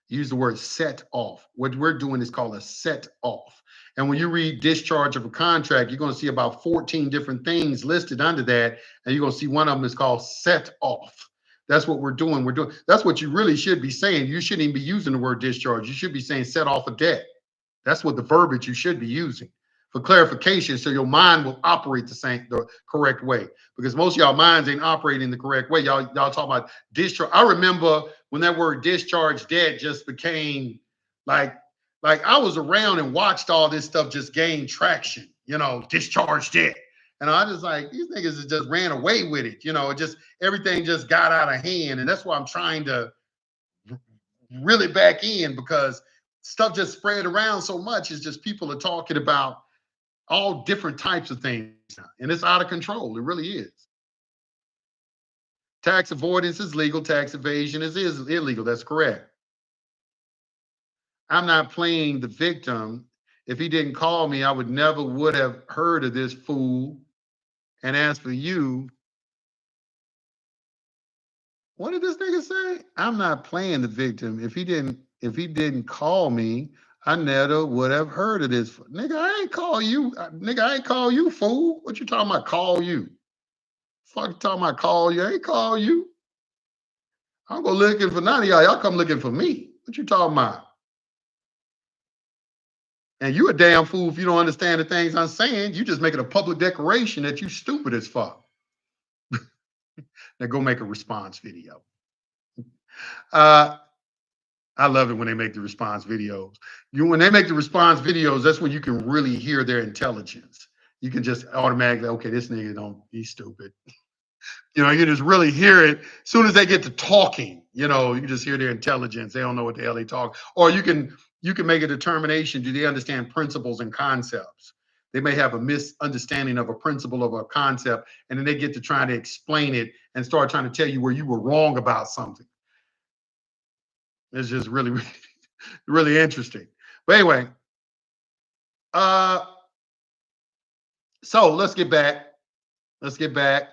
Use the word set off. What we're doing is called a set off. And when you read discharge of a contract, you're going to see about 14 different things listed under that. And you're going to see one of them is called set off. That's what we're doing. That's what you really should be saying. You shouldn't even be using the word discharge. You should be saying set off a debt. That's what the verbiage you should be using for clarification, so your mind will operate the correct way. Because most of y'all minds ain't operating the correct way. Y'all talk about discharge. I remember when that word discharge debt just became like I was around and watched all this stuff just gain traction. Discharge debt. And I just like, these niggas just ran away with it. It just, everything just got out of hand. And that's why I'm trying to reel it back in, because stuff just spread around so much. It's just people are talking about all different types of things, and it's out of control. It really is. Tax avoidance is legal. Tax evasion is illegal. That's correct. I'm not playing the victim. If he didn't call me, I would have heard of this fool. And as for you, what did this nigga say? I'm not playing the victim. If he didn't call me, I never would have heard of this. Nigga, I ain't call you. Nigga, I ain't call you, fool. What you talking about, call you? Fuck you talking about call you? I ain't call you. I'm go looking for none of y'all. Y'all come looking for me. What you talking about? And you a damn fool if you don't understand the things I'm saying. You just making a public declaration that you stupid as fuck. Now go make a response video. I love it when they make the response videos. When they make the response videos, that's when you can really hear their intelligence. You can just automatically, okay, this nigga he's stupid. You can just really hear it. As soon as they get to talking, you just hear their intelligence. They don't know what the hell they talk. Or you can make a determination. Do they understand principles and concepts? They may have a misunderstanding of a principle of a concept, and then they get to try to explain it and start trying to tell you where you were wrong about something. It's just really, really, really interesting. But anyway, so let's get back. Let's get back.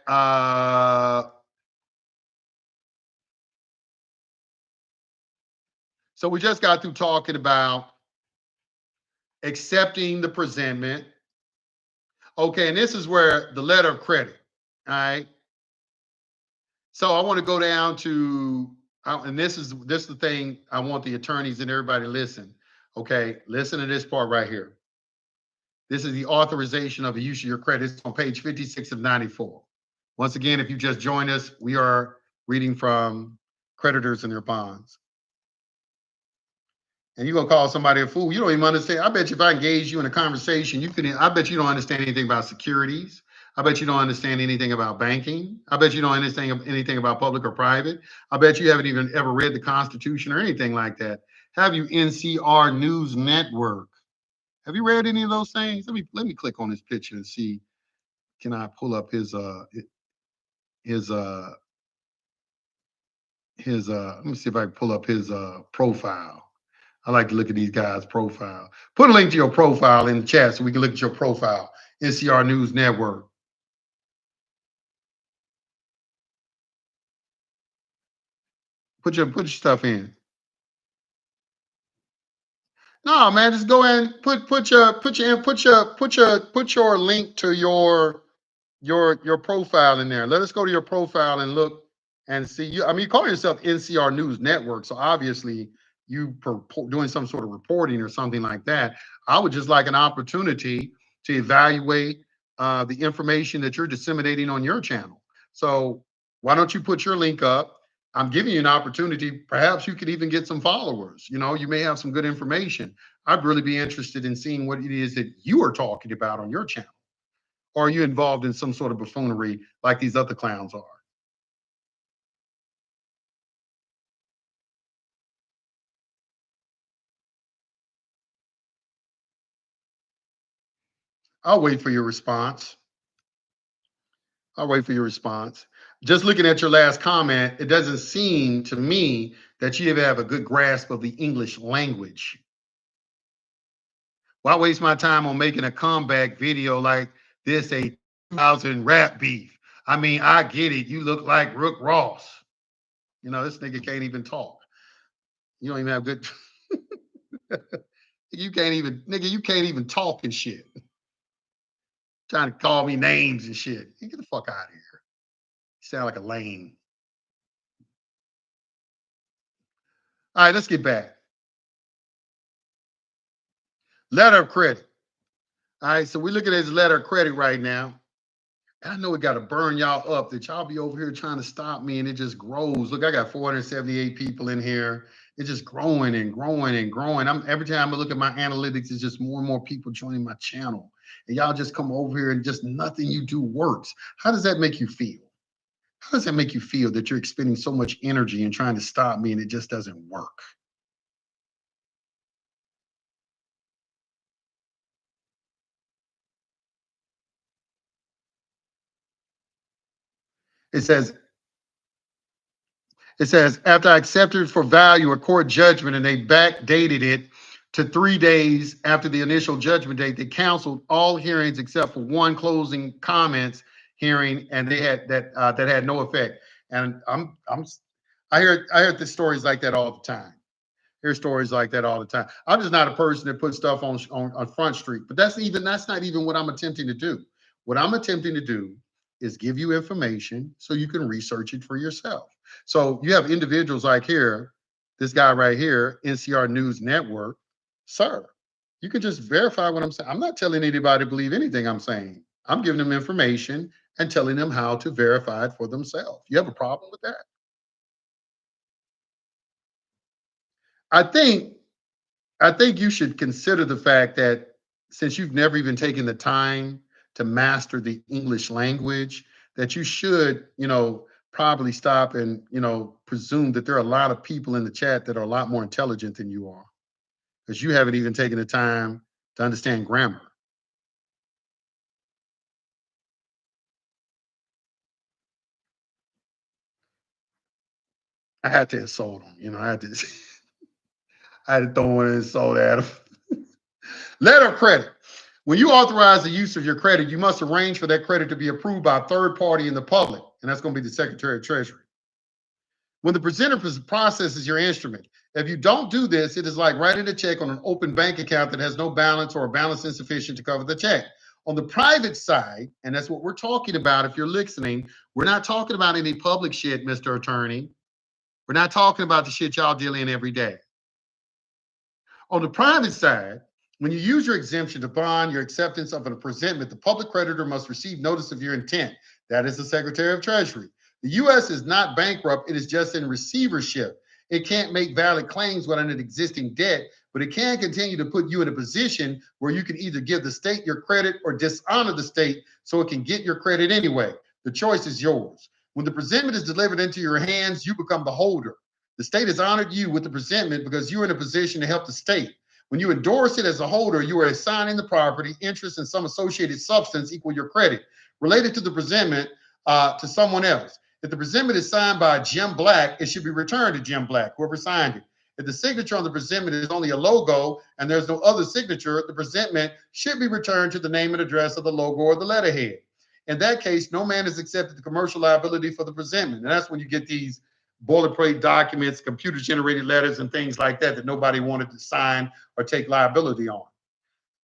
So we just got through talking about accepting the presentment. Okay, and this is where the letter of credit. All right. So I want to go down to, and this is the thing I want the attorneys and everybody to listen. Okay, listen to this part right here. This is the authorization of the use of your credits on page 56 of 94. Once again, if you just joined us, we are reading from Creditors and Their Bonds. And you're going to call somebody a fool. You don't even understand. I bet you if I engage you in a conversation, I bet you don't understand anything about securities. I bet you don't understand anything about banking. I bet you don't understand anything about public or private. I bet you haven't even ever read the Constitution or anything like that. Have you NCR News Network? Have you read any of those things? Let me click on this picture and see. Can I pull up his let me see if I can pull up his profile. I like to look at these guys' profile. Put a link to your profile in the chat so we can look at your profile. NCR News Network. Put your stuff in. No, man, just go in. Put your link to your profile in there. Let us go to your profile and look and see you. I mean, you call yourself NCR News Network, so obviously doing some sort of reporting or something like that. I would just like an opportunity to evaluate the information that you're disseminating on your channel. So why don't you put your link up? I'm giving you an opportunity. Perhaps you could even get some followers. You know, you may have some good information. I'd really be interested in seeing what it is that you are talking about on your channel. Or are you involved in some sort of buffoonery like these other clowns are? I'll wait for your response. I'll wait for your response. Just looking at your last comment, it doesn't seem to me that you have a good grasp of the English language. Why waste my time on making a comeback video like this, a 2000 rap beef? I mean, I get it. You look like Rook Ross. You know, this nigga can't even talk. You don't even have good. You can't even, nigga, you can't even talk and shit. Trying to call me names and shit. You get the fuck out of here. You sound like a lame. All right, let's get back. Letter of credit. All right, so we're looking at his letter of credit right now. And I know it got to burn y'all up that y'all be over here trying to stop me and it just grows. Look, I got 478 people in here. It's just growing and growing and growing. Every time I look at my analytics, it's just more and more people joining my channel. And y'all just come over here and just nothing you do works. How does that make you feel? How does that make you feel that you're expending so much energy and trying to stop me and it just doesn't work? It says, after I accepted for value a court judgment and they backdated it to 3 days after the initial judgment date, they canceled all hearings except for one closing comments hearing, and they had that had no effect. And I hear the stories like that all the time. Hear stories like that all the time. I'm just not a person that puts stuff on Front Street, but that's not even what I'm attempting to do. What I'm attempting to do is give you information so you can research it for yourself. So you have individuals like here, this guy right here, NCR News Network. Sir, you can just verify what I'm saying. I'm not telling anybody to believe anything I'm saying. I'm giving them information and telling them how to verify it for themselves. You have a problem with that? I think you should consider the fact that since you've never even taken the time to master the English language, that you should, probably stop and, presume that there are a lot of people in the chat that are a lot more intelligent than you are, because you haven't even taken the time to understand grammar. I had to insult him, I had to, I had to throw an insult at him. Letter of credit. When you authorize the use of your credit, you must arrange for that credit to be approved by a third party in the public, and that's going to be the Secretary of Treasury. When the presenter processes your instrument, if you don't do this, it is like writing a check on an open bank account that has no balance or a balance insufficient to cover the check. On the private side, and that's what we're talking about if you're listening, we're not talking about any public shit, Mr. Attorney. We're not talking about the shit y'all deal in every day. On the private side, when you use your exemption to bond your acceptance of a presentment, the public creditor must receive notice of your intent. That is the Secretary of Treasury. The U.S. is not bankrupt. It is just in receivership. It can't make valid claims without an existing debt, but it can continue to put you in a position where you can either give the state your credit or dishonor the state so it can get your credit anyway. The choice is yours. When the presentment is delivered into your hands, you become the holder. The state has honored you with the presentment because you're in a position to help the state. When you endorse it as a holder, you are assigning the property, interest, and some associated substance equal your credit related to the presentment to someone else. If the presentment is signed by Jim Black, it should be returned to Jim Black, whoever signed it. If the signature on the presentment is only a logo and there's no other signature, the presentment should be returned to the name and address of the logo or the letterhead. In that case, no man has accepted the commercial liability for the presentment. And that's when you get these boilerplate documents, computer-generated letters, and things like that nobody wanted to sign or take liability on.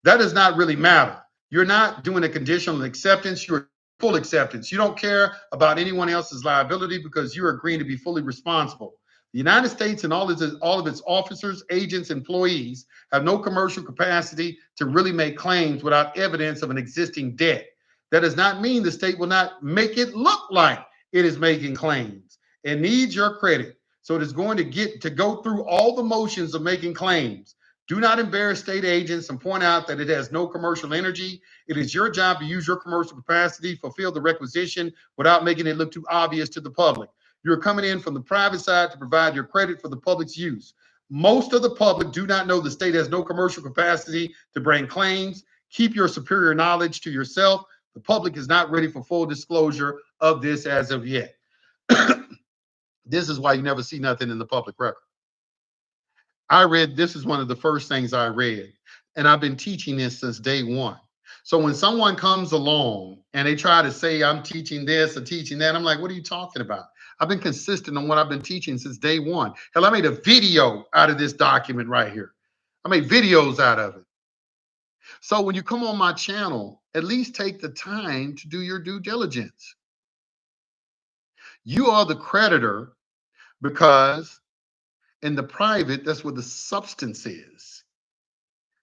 That does not really matter. You're not doing a conditional acceptance. You're full acceptance. You don't care about anyone else's liability because you're agreeing to be fully responsible. The United States and all of its officers, agents, employees have no commercial capacity to really make claims without evidence of an existing debt. That does not mean the state will not make it look like it is making claims. It needs your credit. So it is going to go through all the motions of making claims. Do not embarrass state agents and point out that it has no commercial energy. It is your job to use your commercial capacity, fulfill the requisition without making it look too obvious to the public. You're coming in from the private side to provide your credit for the public's use. Most of the public do not know the state has no commercial capacity to bring claims. Keep your superior knowledge to yourself. The public is not ready for full disclosure of this as of yet. This is why you never see nothing in the public record. This is one of the first things I read, and I've been teaching this since day one. So when someone comes along and they try to say, I'm teaching this or teaching that, I'm like, what are you talking about? I've been consistent on what I've been teaching since day one. Hell, I made a video out of this document right here. I made videos out of it. So when you come on my channel, at least take the time to do your due diligence. You are the creditor because in the private, that's where the substance is.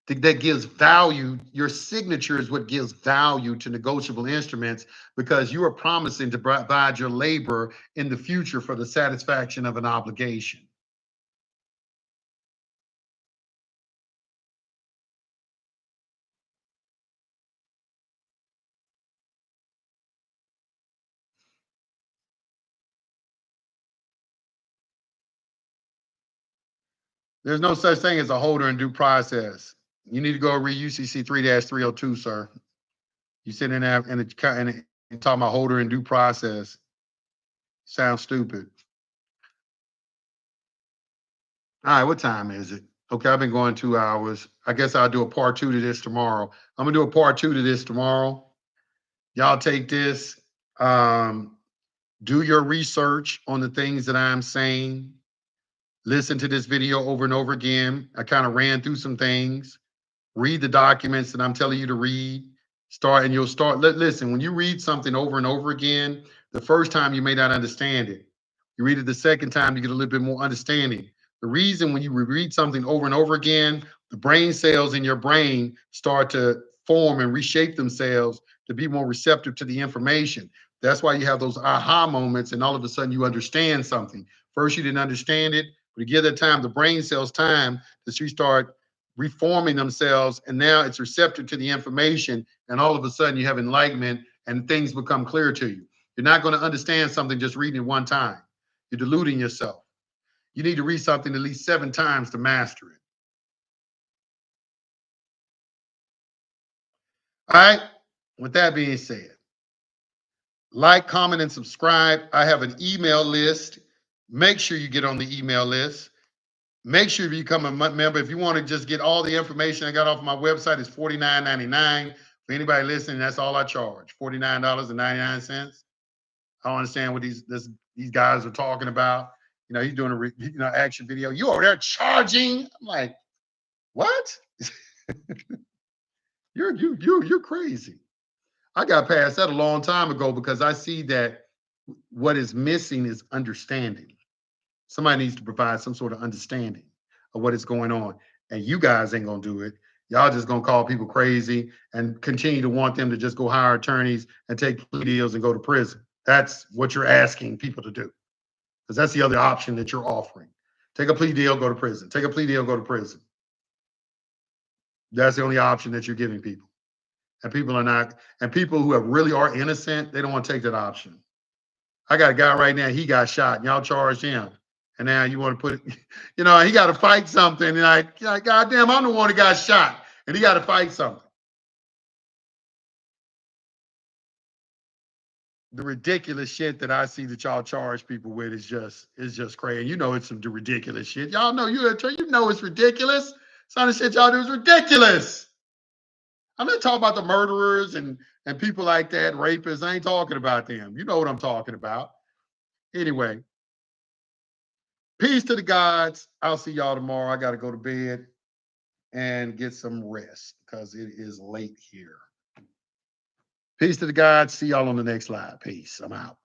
That gives value. Your signature is what gives value to negotiable instruments because you are promising to provide your labor in the future for the satisfaction of an obligation. There's no such thing as a holder in due process. You need to go read UCC 3-302, sir. You sit in there and talking about holder in due process. Sounds stupid. All right, what time is it? Okay, I've been going 2 hours. I guess I'll do a part 2 to this tomorrow. I'm gonna do a part 2 to this tomorrow. Y'all take this. Do your research on the things that I'm saying. Listen to this video over and over again. I kind of ran through some things. Read the documents that I'm telling you to read. You'll start. Listen, when you read something over and over again, the first time you may not understand it. You read it the second time, you get a little bit more understanding. The reason when you read something over and over again, the brain cells in your brain start to form and reshape themselves to be more receptive to the information. That's why you have those aha moments and all of a sudden you understand something. First, you didn't understand it, but you give that time, the brain cells time to start reforming themselves, and now it's receptive to the information, and all of a sudden you have enlightenment and things become clear to you. You're not going to understand something just reading it one time. You're deluding yourself. You need to read something at least 7 times to master it. All right. With that being said, like, comment, and subscribe. I have an email list. Make sure you get on the email list. Make sure you become a member. If you want to just get all the information I got off my website, it's $49.99. For anybody listening, that's all I charge, $49.99. I don't understand what these guys are talking about. You know, he's doing a action video. You over there charging? I'm like, what? You're crazy. I got past that a long time ago because I see that what is missing is understanding. Somebody needs to provide some sort of understanding of what is going on. And you guys ain't gonna do it. Y'all just gonna call people crazy and continue to want them to just go hire attorneys and take plea deals and go to prison. That's what you're asking people to do. Because that's the other option that you're offering. Take a plea deal, go to prison. Take a plea deal, go to prison. That's the only option that you're giving people. And people are not, and people who really are innocent, they don't want to take that option. I got a guy right now, he got shot, and y'all charged him. And now you want to put it, he got to fight something. And like, goddamn, I'm the one that got shot, and he got to fight something. The ridiculous shit that I see that y'all charge people with is just crazy. You know, it's some ridiculous shit. Y'all know you're an attorney. You know it's ridiculous. Some of the shit y'all do is ridiculous. I'm not talking about the murderers and people like that, rapists. I ain't talking about them. You know what I'm talking about. Anyway, peace to the gods. I'll see y'all tomorrow. I got to go to bed and get some rest because it is late here. Peace to the gods. See y'all on the next live. Peace. I'm out.